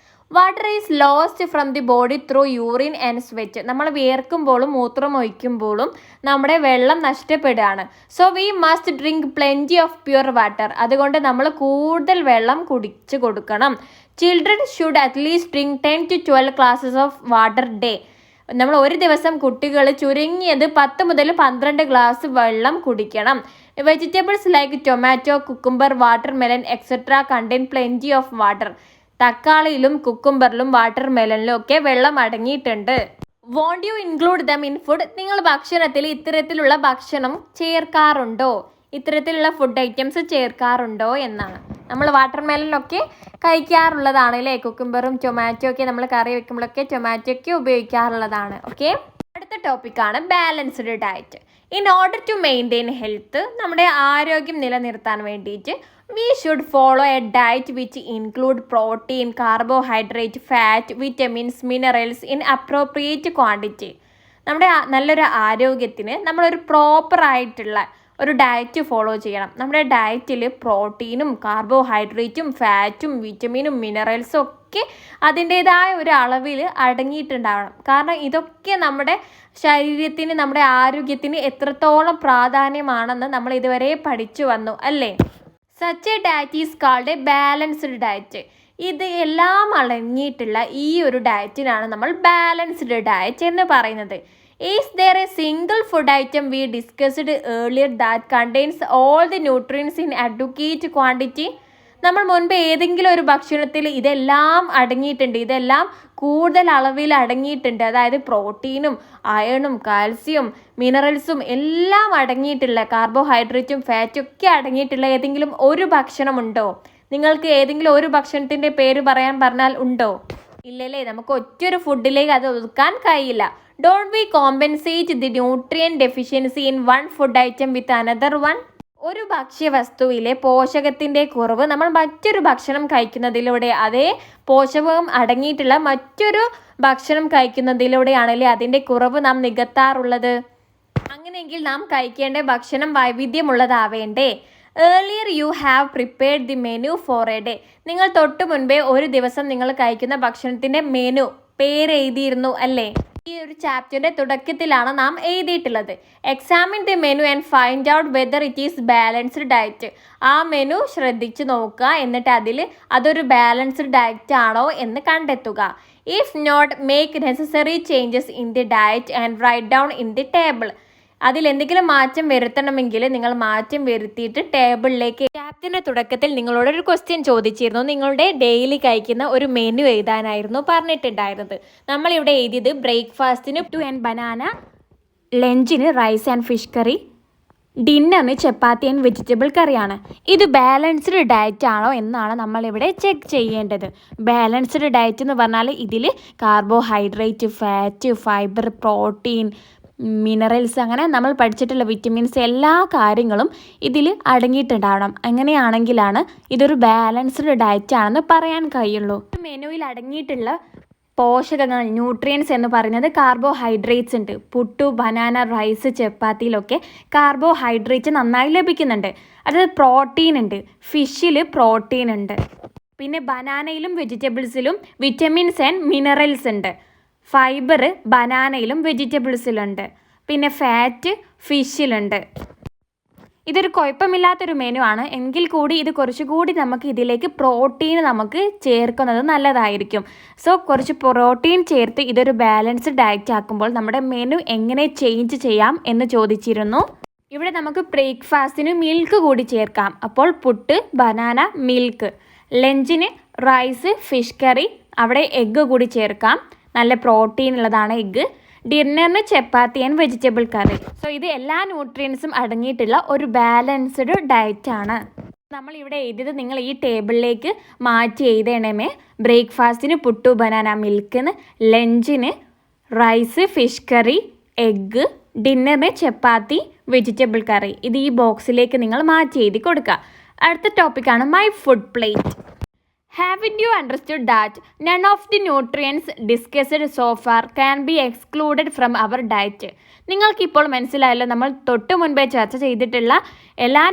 Water is lost from the body through urine and sweat. നമ്മൾ വിയർക്കുമ്പോഴും മൂത്രം ഒഴിക്കുമ്പോഴും നമ്മുടെ വെള്ളം നഷ്ടപ്പെടുകയാണ്. So we must drink plenty of pure water. അതുകൊണ്ട് നമ്മൾ കൂടുതൽ വെള്ളം കുടിച്ചു കൊടുക്കണം. Children should at least drink 10 to 12 glasses of water day. നമ്മൾ ഒരു ദിവസം കുട്ടികൾ ചുരുങ്ങിയത് 10 മുതൽ 12 ഗ്ലാസ് വെള്ളം കുടിക്കണം. Vegetables like tomato, cucumber, watermelon etcetera contain plenty of water. തക്കാളിയിലും കുക്കുംബറിലും വാട്ടർ മെലണിലും ഒക്കെ വെള്ളം അടങ്ങിയിട്ടുണ്ട്. Won't you include them in food? നിങ്ങൾ ഭക്ഷണത്തിൽ ഇത്തരത്തിലുള്ള ഭക്ഷണം ചേർക്കാറുണ്ടോ? ഇത്തരത്തിലുള്ള ഫുഡ് ഐറ്റംസ് ചേർക്കാറുണ്ടോ എന്നാണ്. നമ്മൾ വാട്ടർ മെലണിലൊക്കെ കഴിക്കാറുള്ളതാണ് അല്ലേ. കുക്കുംബറും ടൊമാറ്റോ ഒക്കെ നമ്മൾ കറി വെക്കുമ്പോഴൊക്കെ ടൊമാറ്റോ ഒക്കെ ഉപയോഗിക്കാറുള്ളതാണ്. ഓക്കെ, അടുത്ത ടോപ്പിക്കാണ് balanced diet. In order to maintain health, നമ്മുടെ ആരോഗ്യം നിലനിർത്താൻ വേണ്ടിയിട്ട് we should follow a diet which include protein, carbohydrate, fat, vitamins, minerals in appropriate quantity. നമ്മുടെ നല്ലൊരു ആരോഗ്യത്തിന് നമ്മളൊരു പ്രോപ്പറായിട്ടുള്ള ഒരു ഡയറ്റ് ഫോളോ ചെയ്യണം. നമ്മുടെ ഡയറ്റിൽ പ്രോട്ടീനും കാർബോഹൈഡ്രേറ്റും ഫാറ്റും വിറ്റമിനും മിനറൽസും ഒക്കെ അതിൻ്റേതായ ഒരു അളവിൽ അടങ്ങിയിട്ടുണ്ടാവണം. കാരണം ഇതൊക്കെ നമ്മുടെ ശരീരത്തിന്, നമ്മുടെ ആരോഗ്യത്തിന് എത്രത്തോളം പ്രാധാന്യമാണെന്ന് നമ്മൾ ഇതുവരെ പഠിച്ചു വന്നു അല്ലേ. Such A diet is called A balanced diet. ഇത് എല്ലാം അടങ്ങിയിട്ടുള്ള ഈ ഒരു ഡയറ്റിനാണ് നമ്മൾ ബാലൻസ്ഡ് ഡയറ്റ് എന്ന് പറയുന്നത്. Is there a single food item we discussed earlier that contains all the nutrients in adequate quantity? നമ്മൾ മുൻപ് ഏതെങ്കിലും ഒരു ഭക്ഷണത്തിൽ ഇതെല്ലാം അടങ്ങിയിട്ടുണ്ട്, ഇതെല്ലാം കൂടുതൽ അളവിൽ അടങ്ങിയിട്ടുണ്ട്. അതായത് പ്രോട്ടീനും അയണും കാൽസ്യം മിനറൽസും എല്ലാം അടങ്ങിയിട്ടുള്ള, കാർബോഹൈഡ്രേറ്റും ഫാറ്റും ഒക്കെ അടങ്ങിയിട്ടുള്ള ഏതെങ്കിലും ഒരു ഭക്ഷണമുണ്ടോ? നിങ്ങൾക്ക് ഏതെങ്കിലും ഒരു ഭക്ഷണത്തിൻ്റെ പേര് പറയാൻ പറഞ്ഞാൽ ഉണ്ടോ? ഇല്ലല്ലേ. നമുക്ക് ഒറ്റൊരു ഫുഡിലേക്ക് അത് ഒതുക്കാൻ കഴിയില്ല. Don't we compensate the nutrient deficiency in one food item with another one? ഒരു ഭക്ഷ്യവസ്തുവിലെ പോഷകത്തിൻ്റെ കുറവ് നമ്മൾ മറ്റൊരു ഭക്ഷണം കഴിക്കുന്നതിലൂടെ, അതേ പോഷകം അടങ്ങിയിട്ടുള്ള മറ്റൊരു ഭക്ഷണം കഴിക്കുന്നതിലൂടെയാണല്ലേ അതിൻ്റെ കുറവ് നാം നികത്താറുള്ളത്. അങ്ങനെയെങ്കിൽ നാം കഴിക്കേണ്ട ഭക്ഷണം വൈവിധ്യമുള്ളതാവേണ്ടേ? Earlier you have prepared the menu for a day. നിങ്ങൾ തൊട്ട് മുൻപേ ഒരു ദിവസം നിങ്ങൾ കഴിക്കുന്ന ഭക്ഷണത്തിൻ്റെ മെനു പേര് എഴുതിയിരുന്നു അല്ലേ. ഈ ഒരു ചാപ്റ്ററിന്റെ തുടക്കത്തിലാണ് നാം എഴുതിയിട്ടുള്ളത്. Examine the menu and find out whether it is balanced diet. ആ മെനു ശ്രദ്ധിച്ച് നോക്കുക, എന്നിട്ട് അതിൽ അതൊരു ബാലൻസ്ഡ് ഡയറ്റ് ആണോ എന്ന് കണ്ടെത്തുക. If not, make necessary changes in the diet and write down in the table. അതിലെന്തെങ്കിലും മാറ്റം വരുത്തണമെങ്കിൽ നിങ്ങൾ മാറ്റം വരുത്തിയിട്ട് ടേബിളിലേക്ക്. ചാപ്റ്ററിന്റെ തുടക്കത്തിൽ നിങ്ങളോട് ഒരു ക്വസ്റ്റ്യൻ ചോദിച്ചിരുന്നു. നിങ്ങളുടെ ഡെയിലി കഴിക്കുന്ന ഒരു മെനു എഴുതാനായിരുന്നു പറഞ്ഞിട്ടുണ്ടായിരുന്നത്. നമ്മളിവിടെ എഴുതിയത് ബ്രേക്ക്ഫാസ്റ്റിന് 2 and ബനാന, ലഞ്ചിന് റൈസ് ആൻഡ് ഫിഷ് കറി, ഡിന്നറിന് ചപ്പാത്തി ആൻഡ് വെജിറ്റബിൾ കറിയാണ്. ഇത് ബാലൻസ്ഡ് ഡയറ്റ് ആണോ എന്നാണ് നമ്മളിവിടെ ചെക്ക് ചെയ്യേണ്ടത്. ബാലൻസ്ഡ് ഡയറ്റ് എന്ന് പറഞ്ഞാൽ ഇതിൽ carbohydrate, fat, fibre, protein, minerals, അങ്ങനെ നമ്മൾ പഠിച്ചിട്ടുള്ള വിറ്റമിൻസ്, എല്ലാ കാര്യങ്ങളും ഇതിൽ അടങ്ങിയിട്ടുണ്ടാവണം. അങ്ങനെയാണെങ്കിലാണ് ഇതൊരു ബാലൻസ്ഡ് ഡയറ്റ് ആണെന്ന് പറയാൻ കഴിയുള്ളൂ. മെനുവിൽ അടങ്ങിയിട്ടുള്ള പോഷകങ്ങൾ, ന്യൂട്രിയൻസ് എന്ന് പറയുന്നത് കാർബോഹൈഡ്രേറ്റ്സ് ഉണ്ട്. പുട്ടു, ബനാന, റൈസ്, ചപ്പാത്തിയിലൊക്കെ കാർബോഹൈഡ്രേറ്റ്സ് നന്നായി ലഭിക്കുന്നുണ്ട്. അതായത് പ്രോട്ടീൻ ഉണ്ട്, ഫിഷിൽ പ്രോട്ടീൻ ഉണ്ട്. പിന്നെ ബനാനയിലും വെജിറ്റബിൾസിലും വിറ്റമിൻസ് ആൻഡ് മിനറൽസ് ഉണ്ട്. ഫൈബർ ബനാനയിലും വെജിറ്റബിൾസിലുണ്ട്. പിന്നെ ഫാറ്റ് ഫിഷിലുണ്ട്. ഇതൊരു കുഴപ്പമില്ലാത്തൊരു മെനു ആണ്. എങ്കിൽ കൂടി ഇത് കുറച്ചുകൂടി നമുക്ക് ഇതിലേക്ക് പ്രോട്ടീൻ നമുക്ക് ചേർക്കുന്നത് നല്ലതായിരിക്കും. സോ കുറച്ച് പ്രോട്ടീൻ ചേർത്ത് ഇതൊരു ബാലൻസ്ഡ് ഡയറ്റ് ആക്കുമ്പോൾ നമ്മുടെ മെനു എങ്ങനെ ചേഞ്ച് ചെയ്യാം എന്ന് ചോദിച്ചിരുന്നു. ഇവിടെ നമുക്ക് ബ്രേക്ക്ഫാസ്റ്റിന് മിൽക്ക് കൂടി ചേർക്കാം. അപ്പോൾ പുട്ട്, ബനാന, മിൽക്ക്. ലഞ്ചിന് റൈസ്, ഫിഷ് കറി, അവിടെ എഗ്ഗ് കൂടി ചേർക്കാം. നല്ല പ്രോട്ടീൻ ഉള്ളതാണ് എഗ്ഗ്. ഡിന്നറിന് chapati and vegetable curry. So ഇത് എല്ലാ ന്യൂട്രിയൻസും അടങ്ങിയിട്ടുള്ള ഒരു ബാലൻസ്ഡ് ഡയറ്റ് ആണ്. നമ്മൾ ഇവിടെ എഴുതിയത് നിങ്ങൾ ഈ ടേബിളിലേക്ക് മാറ്റി എഴുതണമേ. ബ്രേക്ക്ഫാസ്റ്റിന് പുട്ടു, ബനാന, മിൽക്കിന്, ലഞ്ചിന് റൈസ്, ഫിഷ് കറി, എഗ്ഗ്, ഡിന്നറിന് ചപ്പാത്തി, വെജിറ്റബിൾ കറി. ഇത് ഈ ബോക്സിലേക്ക് നിങ്ങൾ മാറ്റി എഴുതി കൊടുക്കുക. അടുത്ത ടോപ്പിക്കാണ് my food plate. Haven't you understood that none of the nutrients discussed so far can be excluded from our diet? നിങ്ങൾക്കിപ്പോൾ മനസ്സിലായല്ലോ, നമ്മൾ തൊട്ട് മുൻപേ ചർച്ച ചെയ്തിട്ടുള്ള എല്ലാ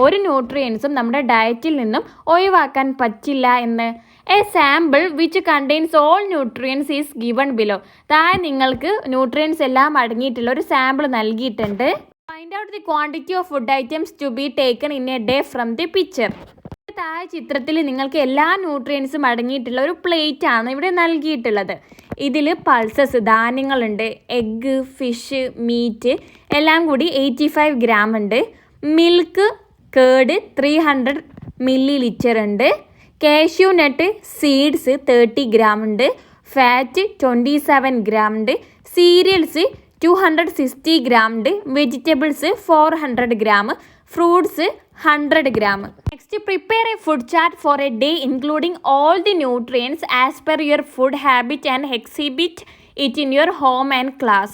ഒരു ന്യൂട്രിയൻസും നമ്മുടെ ഡയറ്റിൽ നിന്നും ഒഴിവാക്കാൻ പറ്റില്ല എന്ന്. A sample which contains all nutrients is given below. താഴെ നിങ്ങൾക്ക് ന്യൂട്രിയൻസ് എല്ലാം അടങ്ങിയിട്ടുള്ള ഒരു സാമ്പിൾ നൽകിയിട്ടുണ്ട്. Find out the quantity of food items to be taken in a day from the picture. താഴെ ചിത്രത്തിൽ നിങ്ങൾക്ക് എല്ലാ ന്യൂട്രിയൻസും അടങ്ങിയിട്ടുള്ള ഒരു പ്ലേറ്റ് ആണ് ഇവിടെ നൽകിയിട്ടുള്ളത്. ഇതിൽ പൾസസ്, ധാന്യങ്ങളുണ്ട്, എഗ്ഗ്, ഫിഷ്, മീറ്റ് എല്ലാം കൂടി 85 ഗ്രാം ഉണ്ട്. മിൽക്ക് കേർഡ് 300 ml ഉണ്ട്. കാഷ്യൂ നട്ട് സീഡ്സ് 30 ഗ്രാം ഉണ്ട്. ഫാറ്റ് 27 ഗ്രാം ഉണ്ട്. സീരിയൽസ് 260 ഗ്രാം ഉണ്ട്. Vegetables 400 gram. Fruits 100 gram. Next, prepare a food chart for a day including all the nutrients as per your food habit and exhibit it in your home and class.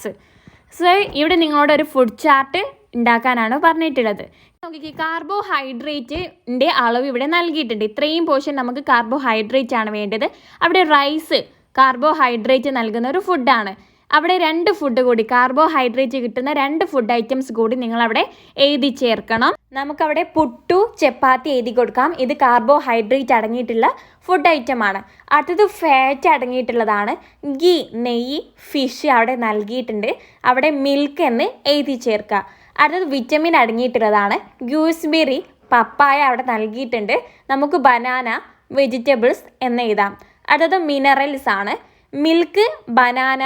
So, ഇവിടെ നിങ്ങളോട് ഒരു food chart ഉണ്ടാക്കാനാണ് പറഞ്ഞിട്ടുള്ളത്. നോക്കിക്കേ, കാർബോഹൈഡ്രേറ്റിൻ്റെ അളവ് ഇവിടെ നൽകിയിട്ടുണ്ട്. ഇത്രയും പോർഷൻ നമുക്ക് കാർബോഹൈഡ്രേറ്റ് ആണ് വേണ്ടത്. അവിടെ റൈസ് കാർബോഹൈഡ്രേറ്റ് നൽകുന്ന ഒരു ഫുഡാണ്. അവിടെ 2 ഫുഡ് കൂടി, കാർബോഹൈഡ്രേറ്റ് കിട്ടുന്ന 2 ഫുഡ് ഐറ്റംസ് കൂടി നിങ്ങളവിടെ എഴുതി ചേർക്കണം. നമുക്കവിടെ പുട്ടു, ചപ്പാത്തി എഴുതി കൊടുക്കാം. ഇത് കാർബോഹൈഡ്രേറ്റ് അടങ്ങിയിട്ടുള്ള ഫുഡ് ഐറ്റമാണ്. അടുത്തത് ഫാറ്റ് അടങ്ങിയിട്ടുള്ളതാണ്. ഗീ, നെയ്യ്, ഫിഷ് അവിടെ നൽകിയിട്ടുണ്ട്. അവിടെ മിൽക്ക് എന്ന് എഴുതി ചേർക്കുക. അടുത്തത് വിറ്റമിൻ അടങ്ങിയിട്ടുള്ളതാണ്. ഗൂസ്ബെറി, പപ്പായ അവിടെ നൽകിയിട്ടുണ്ട്. നമുക്ക് ബനാന, വെജിറ്റബിൾസ് എന്ന് എഴുതാം. അടുത്തത് മിനറൽസ് ആണ്. മിൽക്ക്, ബനാന,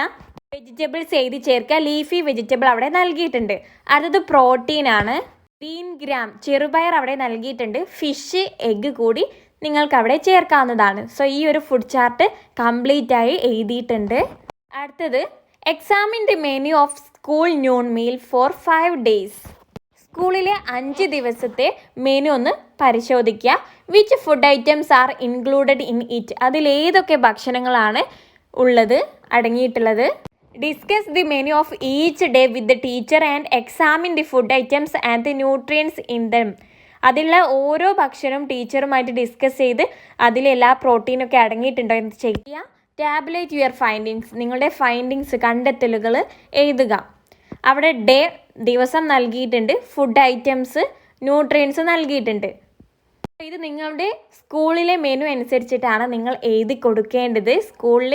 വെജിറ്റബിൾസ് എഴുതി ചേർക്കുക. ലീഫി വെജിറ്റബിൾ അവിടെ നൽകിയിട്ടുണ്ട്. അടുത്തത് പ്രോട്ടീൻ ആണ്. ഗ്രീൻ ഗ്രാം, ചെറുപയർ അവിടെ നൽകിയിട്ടുണ്ട്. ഫിഷ്, എഗ്ഗ് കൂടി നിങ്ങൾക്ക് അവിടെ ചേർക്കാവുന്നതാണ്. സോ ഈ ഒരു ഫുഡ് ചാർട്ട് കംപ്ലീറ്റ് ആയി എഴുതിയിട്ടുണ്ട്. അടുത്തത് examine the menu of school noon meal for 5 days. സ്കൂളിലെ 5 ദിവസത്തെ മെനു ഒന്ന് പരിശോധിക്കുക. Which food items are included in it. അതിലേതൊക്കെ ഭക്ഷണങ്ങളാണ് ഉള്ളത്, അടങ്ങിയിട്ടുള്ളത്. Discuss the menu of each day with the teacher and examine the food items and the nutrients in them. അതിലുള്ള ഓരോ ഭക്ഷണവും ടീച്ചറുമായിട്ട് ഡിസ്കസ് ചെയ്ത് അതിലെല്ലാ പ്രോട്ടീനൊക്കെ അടങ്ങിയിട്ടുണ്ടോ എന്ന് ചെക്ക് ചെയ്യുക. Tabulate your findings. നിങ്ങളുടെ ഫൈൻഡിങ്സ്, കണ്ടെത്തലുകൾ എഴുതുക. അവിടെ ദിവസം നൽകിയിട്ടുണ്ട്. ഫുഡ് ഐറ്റംസ്, ന്യൂട്രിയൻസ് നൽകിയിട്ടുണ്ട്. ഇത് നിങ്ങളുടെ സ്കൂളിലെ മെനു അനുസരിച്ചിട്ടാണ് നിങ്ങൾ എഴുതി കൊടുക്കേണ്ടത്. സ്കൂളിൽ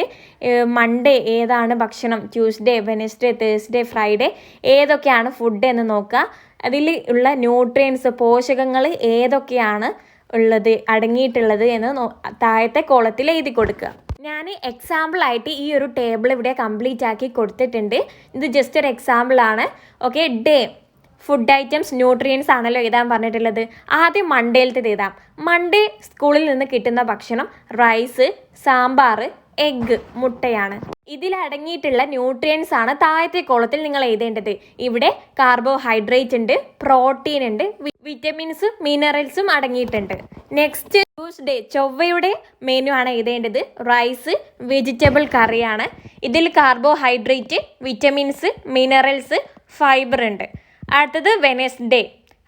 മൺഡേ ഏതാണ് ഭക്ഷണം, ട്യൂസ്ഡേ, വെനസ്ഡേ, തേഴ്സ്ഡേ, ഫ്രൈഡേ ഏതൊക്കെയാണ് ഫുഡ് എന്ന് നോക്കുക. അതിൽ ഉള്ള ന്യൂട്രിയൻസ്, പോഷകങ്ങൾ ഏതൊക്കെയാണ് ഉള്ളത്, അടങ്ങിയിട്ടുള്ളത് എന്ന് താഴത്തെ കോളത്തിൽ എഴുതി കൊടുക്കുക. ഞാൻ എക്സാമ്പിളായിട്ട് ഈ ഒരു ടേബിൾ ഇവിടെ കംപ്ലീറ്റ് ആക്കി കൊടുത്തിട്ടുണ്ട്. ഇത് ജസ്റ്റ് ഒരു എക്സാമ്പിളാണ്. Okay, day food items nutrients ആണല്ലോ എഴുതാൻ പറഞ്ഞിട്ടുള്ളത്. ആദ്യം മൺഡേയിലത്തേത് എഴുതാം. മൺഡേ സ്കൂളിൽ നിന്ന് കിട്ടുന്ന ഭക്ഷണം റൈസ്, സാമ്പാർ, എഗ്ഗ്, മുട്ടയാണ്. ഇതിലടങ്ങിയിട്ടുള്ള ന്യൂട്രിയൻസ് ആണ് താഴത്തെ കോളത്തിൽ നിങ്ങൾ എഴുതേണ്ടത്. ഇവിടെ കാർബോഹൈഡ്രേറ്റ് ഉണ്ട്, പ്രോട്ടീൻ ഉണ്ട്, വിറ്റമിൻസും മിനറൽസും അടങ്ങിയിട്ടുണ്ട്. നെക്സ്റ്റ് ട്യൂസ്ഡേ ചൊവ്വയുടെ മെനു ആണ് എഴുതേണ്ടത്. റൈസ്, വെജിറ്റബിൾ കറിയാണ്. ഇതിൽ കാർബോഹൈഡ്രേറ്റ്, വിറ്റമിൻസ്, മിനറൽസ്, ഫൈബർ ഉണ്ട്. അടുത്തത് വെനസ്ഡേ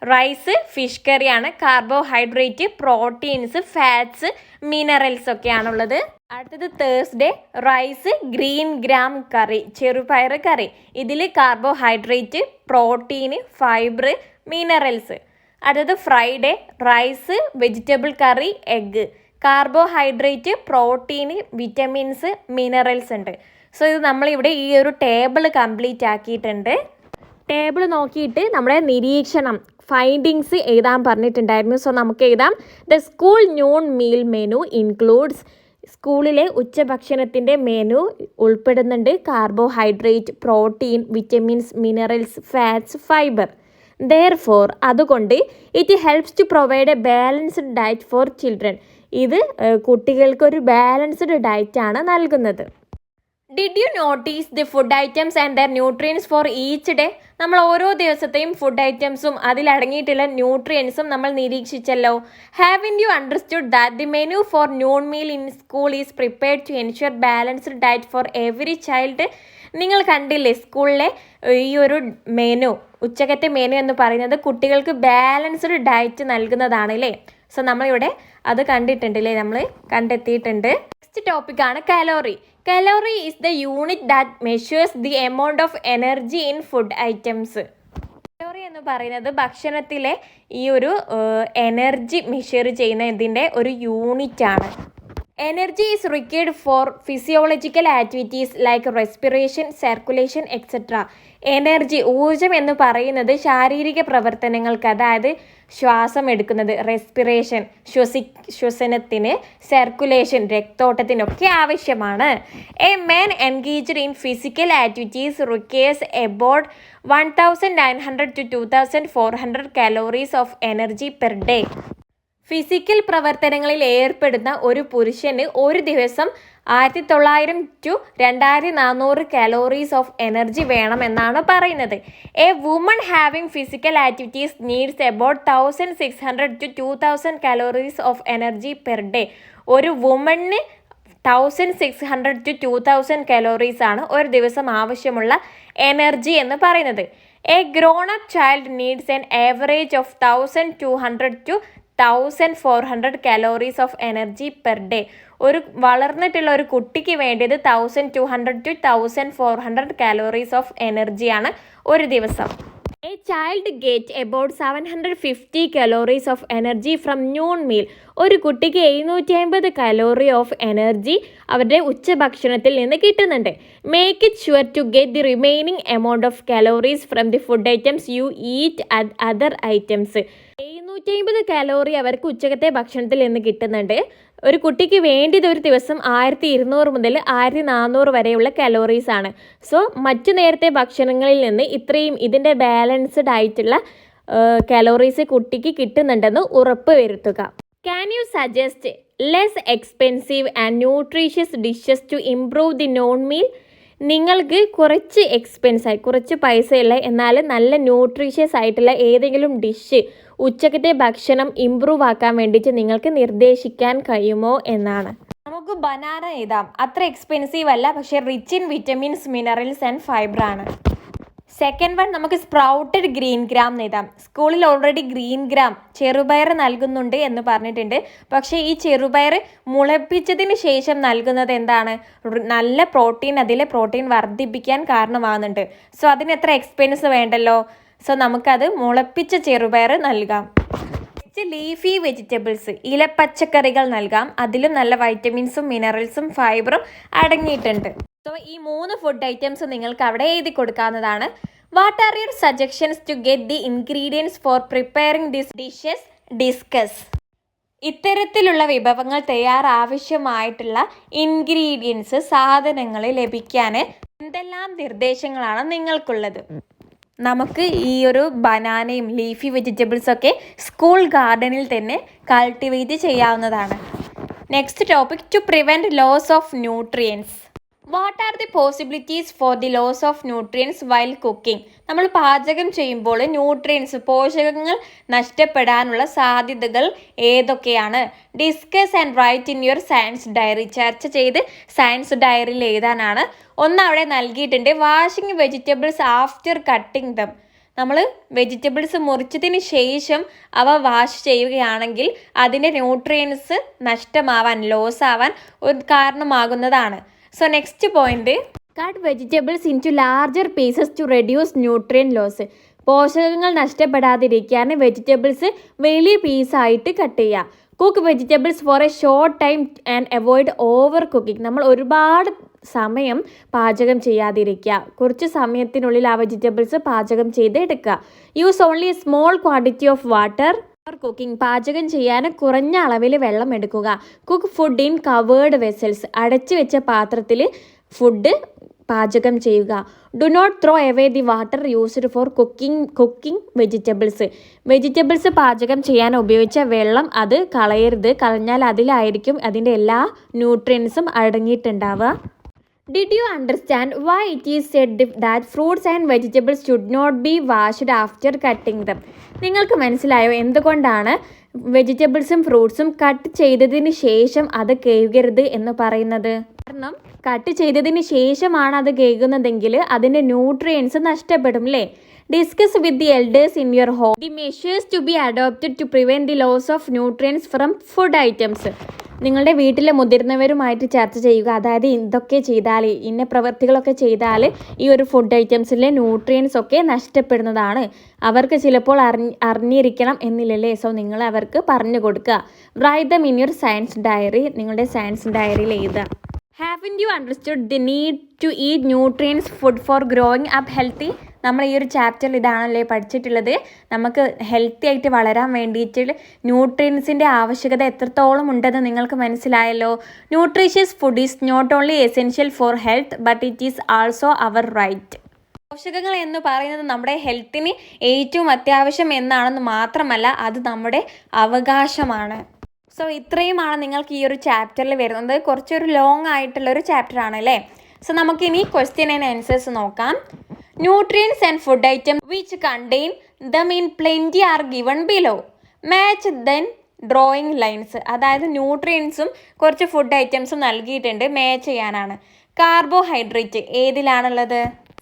റൈസ്, ഫിഷ് കറിയാണ്. കാർബോഹൈഡ്രേറ്റ്, പ്രോട്ടീൻസ്, ഫാറ്റ്സ്, മിനറൽസ് ഒക്കെയാണുള്ളത്. അടുത്തത് Thursday rice, green gram curry, ചെറുപയർ കറി. ഇതിൽ കാർബോഹൈഡ്രേറ്റ്, പ്രോട്ടീൻ, ഫൈബർ, മിനറൽസ്. അടുത്തത് Friday rice, vegetable curry, egg. Carbohydrate, protein, vitamins, minerals ഉണ്ട്. സോ ഇത് നമ്മളിവിടെ ഈ ഒരു ടേബിൾ കംപ്ലീറ്റ് ആക്കിയിട്ടുണ്ട്. ടേബിൾ നോക്കിയിട്ട് നമ്മുടെ നിരീക്ഷണം, ഫൈൻഡിങ്സ് എഴുതാൻ പറഞ്ഞിട്ടുണ്ടായിരുന്നു. സോ നമുക്ക് എഴുതാം. The school noon meal menu includes, സ്കൂളിലെ ഉച്ചഭക്ഷണത്തിൻ്റെ മെനു ഉൾപ്പെടുന്നുണ്ട് carbohydrate, protein, vitamins, minerals, fats, fibre. Therefore അതുകൊണ്ട് it helps to provide a balanced diet for children. ഇത് കുട്ടികൾക്കൊരു ബാലൻസ്ഡ് ഡയറ്റാണ് നൽകുന്നത്. Did you notice the food items and their nutrients for each day? നമ്മൾ ഓരോ ദിവസത്തെയും ഫുഡ് ഐറ്റംസും അതിലടങ്ങിയിട്ടുള്ള ന്യൂട്രിയൻസും നമ്മൾ നിരീക്ഷിച്ചല്ലോ. Haven't you understood that the menu for noon meal in school is prepared to ensure balanced diet for every child? നിങ്ങൾ കണ്ടില്ലേ സ്കൂളിലെ ഈ ഒരു മെനു, ഉച്ചക്കത്തെ മെനു എന്ന് പറയുന്നത് കുട്ടികൾക്ക് ബാലൻസ്ഡ് ഡയറ്റ് നൽകുന്നതാണ് അല്ലേ. സോ നമ്മളിവിടെ അത് കണ്ടിട്ടുണ്ടല്ലേ, നമ്മൾ കണ്ടെത്തിയിട്ടുണ്ട്. നെക്സ്റ്റ് ടോപ്പിക്കാണ് calorie. Calorie is the unit that measures the amount of energy in food items. Calorie എന്ന് പറയുന്നത് ഭക്ഷണത്തിലെ ഈ ഒരു എനർജി മെഷർ ചെയ്യുന്ന ഇതിൻ്റെ ഒരു യൂണിറ്റ് ആണ്. Energy is required four physiological activities like respiration, circulation etcetera. Energy, ഊർജം എന്ന് പറയുന്നത് ശാരീരിക പ്രവർത്തനങ്ങൾക്ക്, അതായത് ശ്വാസം എടുക്കുന്നത്, റെസ്പിറേഷൻ ശ്വസനത്തിന്, സർക്കുലേഷൻ രക്തോട്ടത്തിനൊക്കെ ആവശ്യമാണ്. A man engaged in physical activities requires about 1900 to 2400 calories of energy per day. Physical പ്രവർത്തനങ്ങളിൽ ഏർപ്പെടുന്ന ഒരു പുരുഷന് ഒരു ദിവസം 1900 to 2400 calories ഓഫ് എനർജി വേണമെന്നാണ് പറയുന്നത്. A woman having physical activities needs about 1600 to 2000 calories of energy per day. ഒരു വുമണിന് 1600 to 2000 calories ആണ് ഒരു ദിവസം ആവശ്യമുള്ള എനർജി എന്ന് പറയുന്നത്. A grown up child needs an average of 1200 to 1400 calories of energy per day. ഒരു വളർന്നിട്ടുള്ള ഒരു കുട്ടിക്ക് വേണ്ടത് 1200 to 1400 calories ഓഫ് എനർജിയാണ് ഒരു ദിവസം. A child get about 750 calories of energy from noon meal. ഒരു കുട്ടിക്ക് 750 calorie ഓഫ് എനർജി അവരുടെ ഉച്ചഭക്ഷണത്തിൽ നിന്ന് കിട്ടുന്നുണ്ട്. Make it sure to get the remaining amount of calories from the food items you eat other items. 750 calorie അവർക്ക് ഉച്ചക്കത്തെ ഭക്ഷണത്തിൽ നിന്ന് കിട്ടുന്നുണ്ട്. ഒരു കുട്ടിക്ക് വേണ്ടിയത് ഒരു ദിവസം 1200 മുതൽ 1400 വരെയുള്ള കലോറീസ് ആണ്. സോ മറ്റു നേരത്തെ ഭക്ഷണങ്ങളിൽ നിന്ന് ഇത്രയും ഇതിൻ്റെ ബാലൻസ്ഡ് ആയിട്ടുള്ള കലോറീസ് കുട്ടിക്ക് കിട്ടുന്നുണ്ടെന്ന് ഉറപ്പ് വരുത്തുക. Can you suggest less expensive and nutritious dishes to improve the noon meal? നിങ്ങൾക്ക് കുറച്ച് എക്സ്പെൻസായി, കുറച്ച് പൈസയുള്ള എന്നാൽ നല്ല ന്യൂട്രീഷ്യസ് ആയിട്ടുള്ള ഏതെങ്കിലും ഡിഷ് ഉച്ചക്കത്തെ ഭക്ഷണം ഇമ്പ്രൂവ് ആക്കാൻ വേണ്ടിയിട്ട് നിങ്ങൾക്ക് നിർദ്ദേശിക്കാൻ കഴിയുമോ എന്നാണ്. നമുക്ക് ബനാന എഴുതാം. അത്ര എക്സ്പെൻസീവ് അല്ല, പക്ഷേ rich in vitamins, minerals and fibre ആണ്. സെക്കൻഡ് വൺ നമുക്ക് സ്പ്രൗട്ടഡ് ഗ്രീൻ ഗ്രാം എഴുതാം. സ്കൂളിൽ ഓൾറെഡി ഗ്രീൻ ഗ്രാം ചെറുപയർ നൽകുന്നുണ്ട് എന്ന് പറഞ്ഞിട്ടുണ്ട്. പക്ഷേ ഈ ചെറുപയർ മുളപ്പിച്ചതിന് ശേഷം നൽകുന്നത് എന്താണ്? നല്ല പ്രോട്ടീൻ, അതിലെ പ്രോട്ടീൻ വർദ്ധിപ്പിക്കാൻ കാരണമാകുന്നുണ്ട്. സോ അതിന് എത്ര എക്സ്പെൻസ് വേണ്ടല്ലോ. സോ നമുക്കത് മുളപ്പിച്ച ചെറുപയർ നൽകാം. നെക്സ്റ്റ് ലീഫി വെജിറ്റബിൾസ്, ഇലപ്പച്ചക്കറികൾ നൽകാം. അതിലും നല്ല വൈറ്റമിൻസും മിനറൽസും ഫൈബറും അടങ്ങിയിട്ടുണ്ട്. സോ ഈ 3 ഫുഡ് ഐറ്റംസ് നിങ്ങൾക്ക് അവിടെ എഴുതി കൊടുക്കാവുന്നതാണ്. What are your suggestions to get the ingredients for preparing this dishes? Discuss. ഇത്തരത്തിലുള്ള വിഭവങ്ങൾ തയ്യാറാവശ്യമായിട്ടുള്ള ഇൻഗ്രീഡിയൻസ്, സാധനങ്ങൾ ലഭിക്കാൻ എന്തെല്ലാം നിർദ്ദേശങ്ങളാണ് നിങ്ങൾക്കുള്ളത്? നമുക്ക് ഈ ഒരു ബനാനയും ലീഫി വെജിറ്റബിൾസൊക്കെ സ്കൂൾ ഗാർഡനിൽ തന്നെ കൾട്ടിവേറ്റ് ചെയ്യാവുന്നതാണ്. Next topic, to prevent loss of nutrients. What are the possibilities for the loss of nutrients while cooking? നമ്മൾ പാചകം ചെയ്യുമ്പോൾ പോഷകങ്ങൾ നഷ്ടപ്പെടാനുള്ള സാധ്യതകൾ ഏതൊക്കെയാണ്? Discuss and write in your science diary. ചർച്ച ചെയ്ത് സയൻസ് ഡയറിയിൽ എഴുതാനാണ്. ഒന്ന് അവിടെ നൽകിയിട്ടുണ്ട്, washing vegetables after cutting them. നമ്മൾ വെജിറ്റബിൾസ് മുറിച്ചതിന് ശേഷം അവ വാഷ് ചെയ്യുകയാണെങ്കിൽ അതിൻ്റെ ന്യൂട്രിയൻസ് നഷ്ടമാവാൻ, ലോസ് ആവാൻ ഒരു കാരണമാകുന്നതാണ്. So next point, cut vegetables into larger pieces to reduce nutrient loss. പോഷകങ്ങൾ നഷ്ടപ്പെടാതിരിക്കാൻ വെജിറ്റബിൾസ് വലിയ പീസായിട്ട് കട്ട് ചെയ്യുക. Cook vegetables for a short time and avoid over cooking. നമ്മൾ ഒരുപാട് സമയം പാചകം ചെയ്യാതിരിക്കുക. കുറച്ച് സമയത്തിനുള്ളിൽ ആ വെജിറ്റബിൾസ് പാചകം ചെയ്ത് എടുക്കുക. Use only a small quantity of water for cooking. പാചകം ചെയ്യാൻ കുറഞ്ഞ അളവിൽ വെള്ളം എടുക്കുക. Cook food in covered vessels. അടച്ചു വെച്ച പാത്രത്തിൽ ഫുഡ് പാചകം ചെയ്യുക. Do not throw away the water used for cooking vegetables. Vegetables പാചകം ചെയ്യാൻ ഉപയോഗിച്ച വെള്ളം അത് കളയരുത്. കളഞ്ഞാൽ അതിലായിരിക്കും അതിൻ്റെ എല്ലാ ന്യൂട്രിയൻസും അടങ്ങിയിട്ടുണ്ടാവുക. Did you understand why it is said that fruits and vegetables should not be washed after cutting them? നിങ്ങൾക്ക് മനസ്സിലായോ എന്തുകൊണ്ടാണ് വെജിറ്റബിൾസും ഫ്രൂട്ട്സും കട്ട് ചെയ്തതിന് ശേഷം അത് കഴുകരുത് എന്ന് പറയുന്നത്? കാരണം കട്ട് ചെയ്തതിന് ശേഷമാണ് അത് കഴുകുന്നതെങ്കിൽ അതിൻ്റെ ന്യൂട്രിയൻസ് നഷ്ടപ്പെടും അല്ലേ? Discuss with the elders in your home the measures to be adopted to prevent the loss of nutrients from food items. നിങ്ങളുടെ വീട്ടിലെ മുതിർന്നവരുമായിട്ട് ചർച്ച ചെയ്യുക. അതായത് ഇതൊക്കെ ചെയ്താൽ, ഇന്ന പ്രവൃത്തികളൊക്കെ ചെയ്താൽ ഈ ഒരു ഫുഡ് ഐറ്റംസിലെ ന്യൂട്രിയൻസ് ഒക്കെ നഷ്ടപ്പെടുന്നതാണ്. അവർക്ക് ചിലപ്പോൾ അറിഞ്ഞിരിക്കണം എന്നില്ലല്ലേ. സോ നിങ്ങൾ അവർക്ക് പറഞ്ഞു കൊടുക്കുക. Write them in your science diary. നിങ്ങളുടെ സയൻസ് ഡയറിയിൽ എഴുതുക. Haven't you understood the need to eat nutrients food for growing up healthy? നമ്മൾ ഈ ഒരു ചാപ്റ്ററിൽ ഇതാണല്ലേ പഠിച്ചിട്ടുള്ളത്. നമുക്ക് ഹെൽത്തി ആയിട്ട് വളരാൻ വേണ്ടിയിട്ട് ന്യൂട്രിയൻസിൻ്റെ ആവശ്യകത എത്രത്തോളം ഉണ്ടെന്ന് നിങ്ങൾക്ക് മനസ്സിലായല്ലോ. Nutritious food is not only essential for health but it is also our right. പോഷകങ്ങൾ എന്ന് പറയുന്നത് നമ്മുടെ ഹെൽത്തിന് ഏറ്റവും അത്യാവശ്യം എന്നാണെന്ന് മാത്രമല്ല, അത് നമ്മുടെ അവകാശമാണ്. സോ ഇത്രയുമാണ് നിങ്ങൾക്ക് ഈ ഒരു ചാപ്റ്ററിൽ വരുന്നത്. കുറച്ചൊരു ലോങ് ആയിട്ടുള്ളൊരു ചാപ്റ്റർ ആണ് അല്ലേ. സോ നമുക്കിനി ക്വസ്റ്റ്യൻ ആൻഡ് ആൻസേഴ്സ് നോക്കാം. Nutrients and food item which contain them in plenty are given below. Match then drawing lines. അതായത് ന്യൂട്രിയൻസും കുറച്ച് ഫുഡ് ഐറ്റംസും നൽകിയിട്ടുണ്ട്, മാച്ച് ചെയ്യാനാണ്. കാർബോഹൈഡ്രേറ്റ് ഏതിലാണുള്ളത്?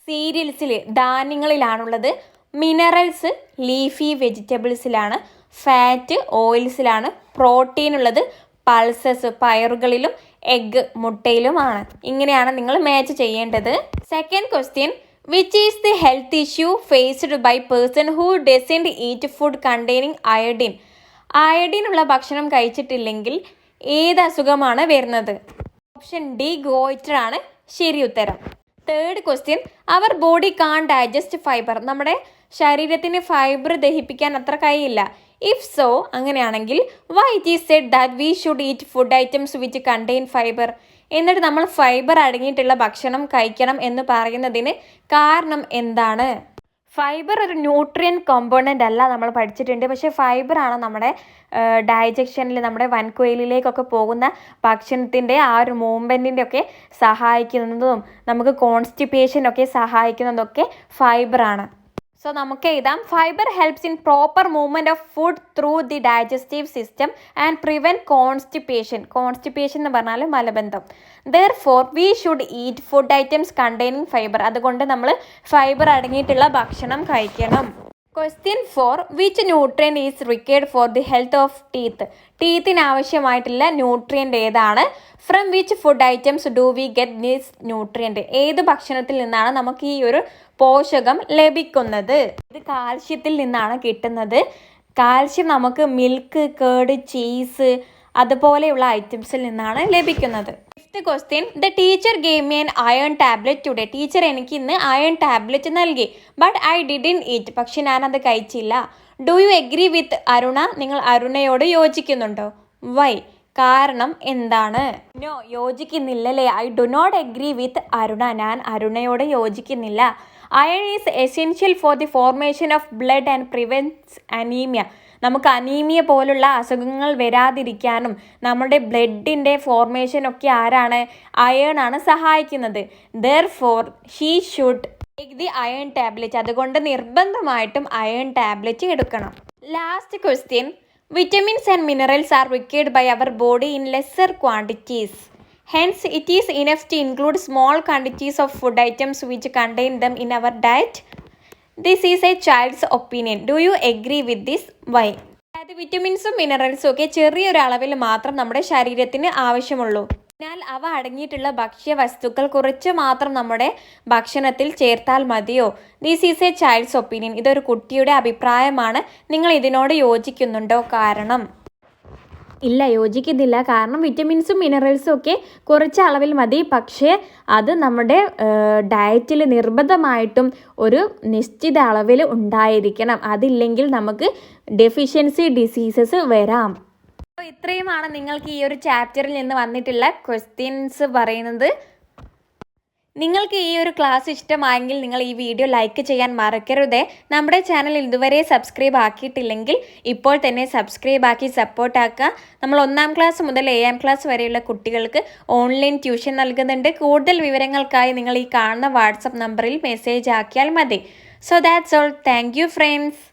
സീരിയൽസിൽ, ധാന്യങ്ങളിലാണുള്ളത്. മിനറൽസ് ലീഫി വെജിറ്റബിൾസിലാണ്. ഫാറ്റ് ഓയിൽസിലാണ്. പ്രോട്ടീൻ ഉള്ളത് പൾസസ് പയറുകളിലും എഗ്ഗ് മുട്ടയിലുമാണ്. ഇങ്ങനെയാണ് നിങ്ങൾ മാച്ച് ചെയ്യേണ്ടത്. Second question, which is the health issue faced by person who doesn't eat food containing iodine? Iodine ഉള്ള ഭക്ഷണം കഴിച്ചിട്ടില്ലെങ്കിൽ ഏത് അസുഖമാണ് വരുന്നത്? ഓപ്ഷൻ ഡി ഗോയിറ്റർ ആണ് ശരി ഉത്തരം. Third question, our body can digest fibre. നമ്മുടെ ശരീരത്തിന് ഫൈബർ ദഹിപ്പിക്കാൻ അത്ര കഴിയില്ല. ഇഫ് സോ, അങ്ങനെയാണെങ്കിൽ why it is said that we should eat food items which contain fibre? എന്നിട്ട് നമ്മൾ ഫൈബർ അടങ്ങിയിട്ടുള്ള ഭക്ഷണം കഴിക്കണം എന്ന് പറയുന്നതിന് കാരണം എന്താണ്? ഫൈബർ ഒരു ന്യൂട്രിയൻ കോമ്പോണൻ്റ് അല്ല, നമ്മൾ പഠിച്ചിട്ടുണ്ട്. പക്ഷേ ഫൈബറാണ് നമ്മുടെ ഡൈജഷനിൽ, നമ്മുടെ വൻകുയലിലേക്കൊക്കെ പോകുന്ന ഭക്ഷണത്തിൻ്റെ ആ ഒരു മൂവ്മെൻറ്റിൻ്റെ ഒക്കെ സഹായിക്കുന്നതും നമുക്ക് കോൺസ്റ്റിപ്പേഷനൊക്കെ സഹായിക്കുന്നതൊക്കെ ഫൈബറാണ്. സോ നമുക്ക് എഴുതാം, fibre helps in proper movement of food through the digestive system and prevent constipation. Constipation എന്ന് പറഞ്ഞാൽ മലബന്ധം. Therefore we should eat food items containing fibre. അതുകൊണ്ട് നമ്മൾ ഫൈബർ അടങ്ങിയിട്ടുള്ള ഭക്ഷണം കഴിക്കണം. Question 4, which nutrient is required for the health of teeth? ടീത്തിന് ആവശ്യമായിട്ടുള്ള ന്യൂട്രിയൻ്റ് ഏതാണ്? From which food items do we get this nutrient? ഏത് ഭക്ഷണത്തിൽ നിന്നാണ് നമുക്ക് ഈ ഒരു പോഷകം ലഭിക്കുന്നത്? ഇത് കാൽഷ്യത്തിൽ നിന്നാണ് കിട്ടുന്നത്. കാൽഷ്യം നമുക്ക് മിൽക്ക്, കേർഡ്, ചീസ് അതുപോലെയുള്ള ഐറ്റംസിൽ നിന്നാണ് ലഭിക്കുന്നത്. 5th question, the teacher gave me an iron tablet today. Teacher എനിക്ക് ഇന്ന് അയൺ ടാബ്ലറ്റ് നൽകി. But I didn't eat. പക്ഷെ ഞാനത് കഴിച്ചില്ല. Do you agree with Aruna? നിങ്ങൾ അരുണയോട് യോജിക്കുന്നുണ്ടോ? വൈ? കാരണം എന്താണ്? നോ, യോജിക്കുന്നില്ലല്ലേ. I do not agree with Aruna. ഞാൻ അരുണയോട് യോജിക്കുന്നില്ല. Iron is essential for the formation of blood and prevents anaemia. നമുക്ക് അനീമിയ പോലുള്ള അസുഖങ്ങൾ വരാതിരിക്കാനും നമ്മുടെ ബ്ലഡിൻ്റെ ഫോർമേഷനൊക്കെ ആരാണ്? അയേൺ ആണ് സഹായിക്കുന്നത്. Therefore she should take the iron tablet. അതുകൊണ്ട് നിർബന്ധമായിട്ടും അയൺ ടാബ്ലറ്റ് എടുക്കണം. Last question, vitamins and minerals are required by our body in lesser quantities. Hence, it is enough to include small quantities of food items which contain them in our diet. This is a child's opinion. Do you agree with this? Why? അതായത് വിറ്റമിൻസും മിനറൽസും ഒക്കെ ചെറിയൊരു അളവിൽ മാത്രം നമ്മുടെ ശരീരത്തിന് ആവശ്യമുള്ളൂ. അതിനാൽ അവ അടങ്ങിയിട്ടുള്ള ഭക്ഷ്യവസ്തുക്കൾ കുറച്ച് മാത്രം നമ്മുടെ ഭക്ഷണത്തിൽ ചേർത്താൽ മതിയോ? This is A child's opinion. ഇതൊരു കുട്ടിയുടെ അഭിപ്രായമാണ്. നിങ്ങൾ ഇതിനോട് യോജിക്കുന്നുണ്ടോ? കാരണം ഇല്ല, യോജിക്കുന്നില്ല. കാരണം വിറ്റമിൻസും മിനറൽസും ഒക്കെ കുറച്ച് അളവിൽ മതി. പക്ഷേ അത് നമ്മുടെ ഡയറ്റിൽ നിർബന്ധമായിട്ടും ഒരു നിശ്ചിത അളവിൽ ഉണ്ടായിരിക്കണം. അതില്ലെങ്കിൽ നമുക്ക് ഡെഫിഷ്യൻസി ഡിസീസസ് വരാം. അപ്പോൾ ഇത്രയുമാണ് നിങ്ങൾക്ക് ഈ ഒരു ചാപ്റ്ററിൽ നിന്ന് വന്നിട്ടുള്ള ക്വസ്റ്റ്യൻസ് പറയുന്നത്. നിങ്ങൾക്ക് ഈ ഒരു ക്ലാസ് ഇഷ്ടമായെങ്കിൽ നിങ്ങൾ ഈ വീഡിയോ ലൈക്ക് ചെയ്യാൻ മറക്കരുതേ. നമ്മുടെ ചാനൽ ഇതുവരെ സബ്സ്ക്രൈബ് ആക്കിയിട്ടില്ലെങ്കിൽ ഇപ്പോൾ തന്നെ സബ്സ്ക്രൈബ് ആക്കി സപ്പോർട്ടാക്കുക. നമ്മൾ 1ാം ക്ലാസ് മുതൽ 7ാം ക്ലാസ് വരെയുള്ള കുട്ടികൾക്ക് ഓൺലൈൻ ട്യൂഷൻ നൽകുന്നുണ്ട്. കൂടുതൽ വിവരങ്ങൾക്കായി നിങ്ങൾ ഈ കാണുന്ന വാട്സപ്പ് നമ്പറിൽ മെസ്സേജ് ആക്കിയാൽ മതി. So that's all. Thank you friends.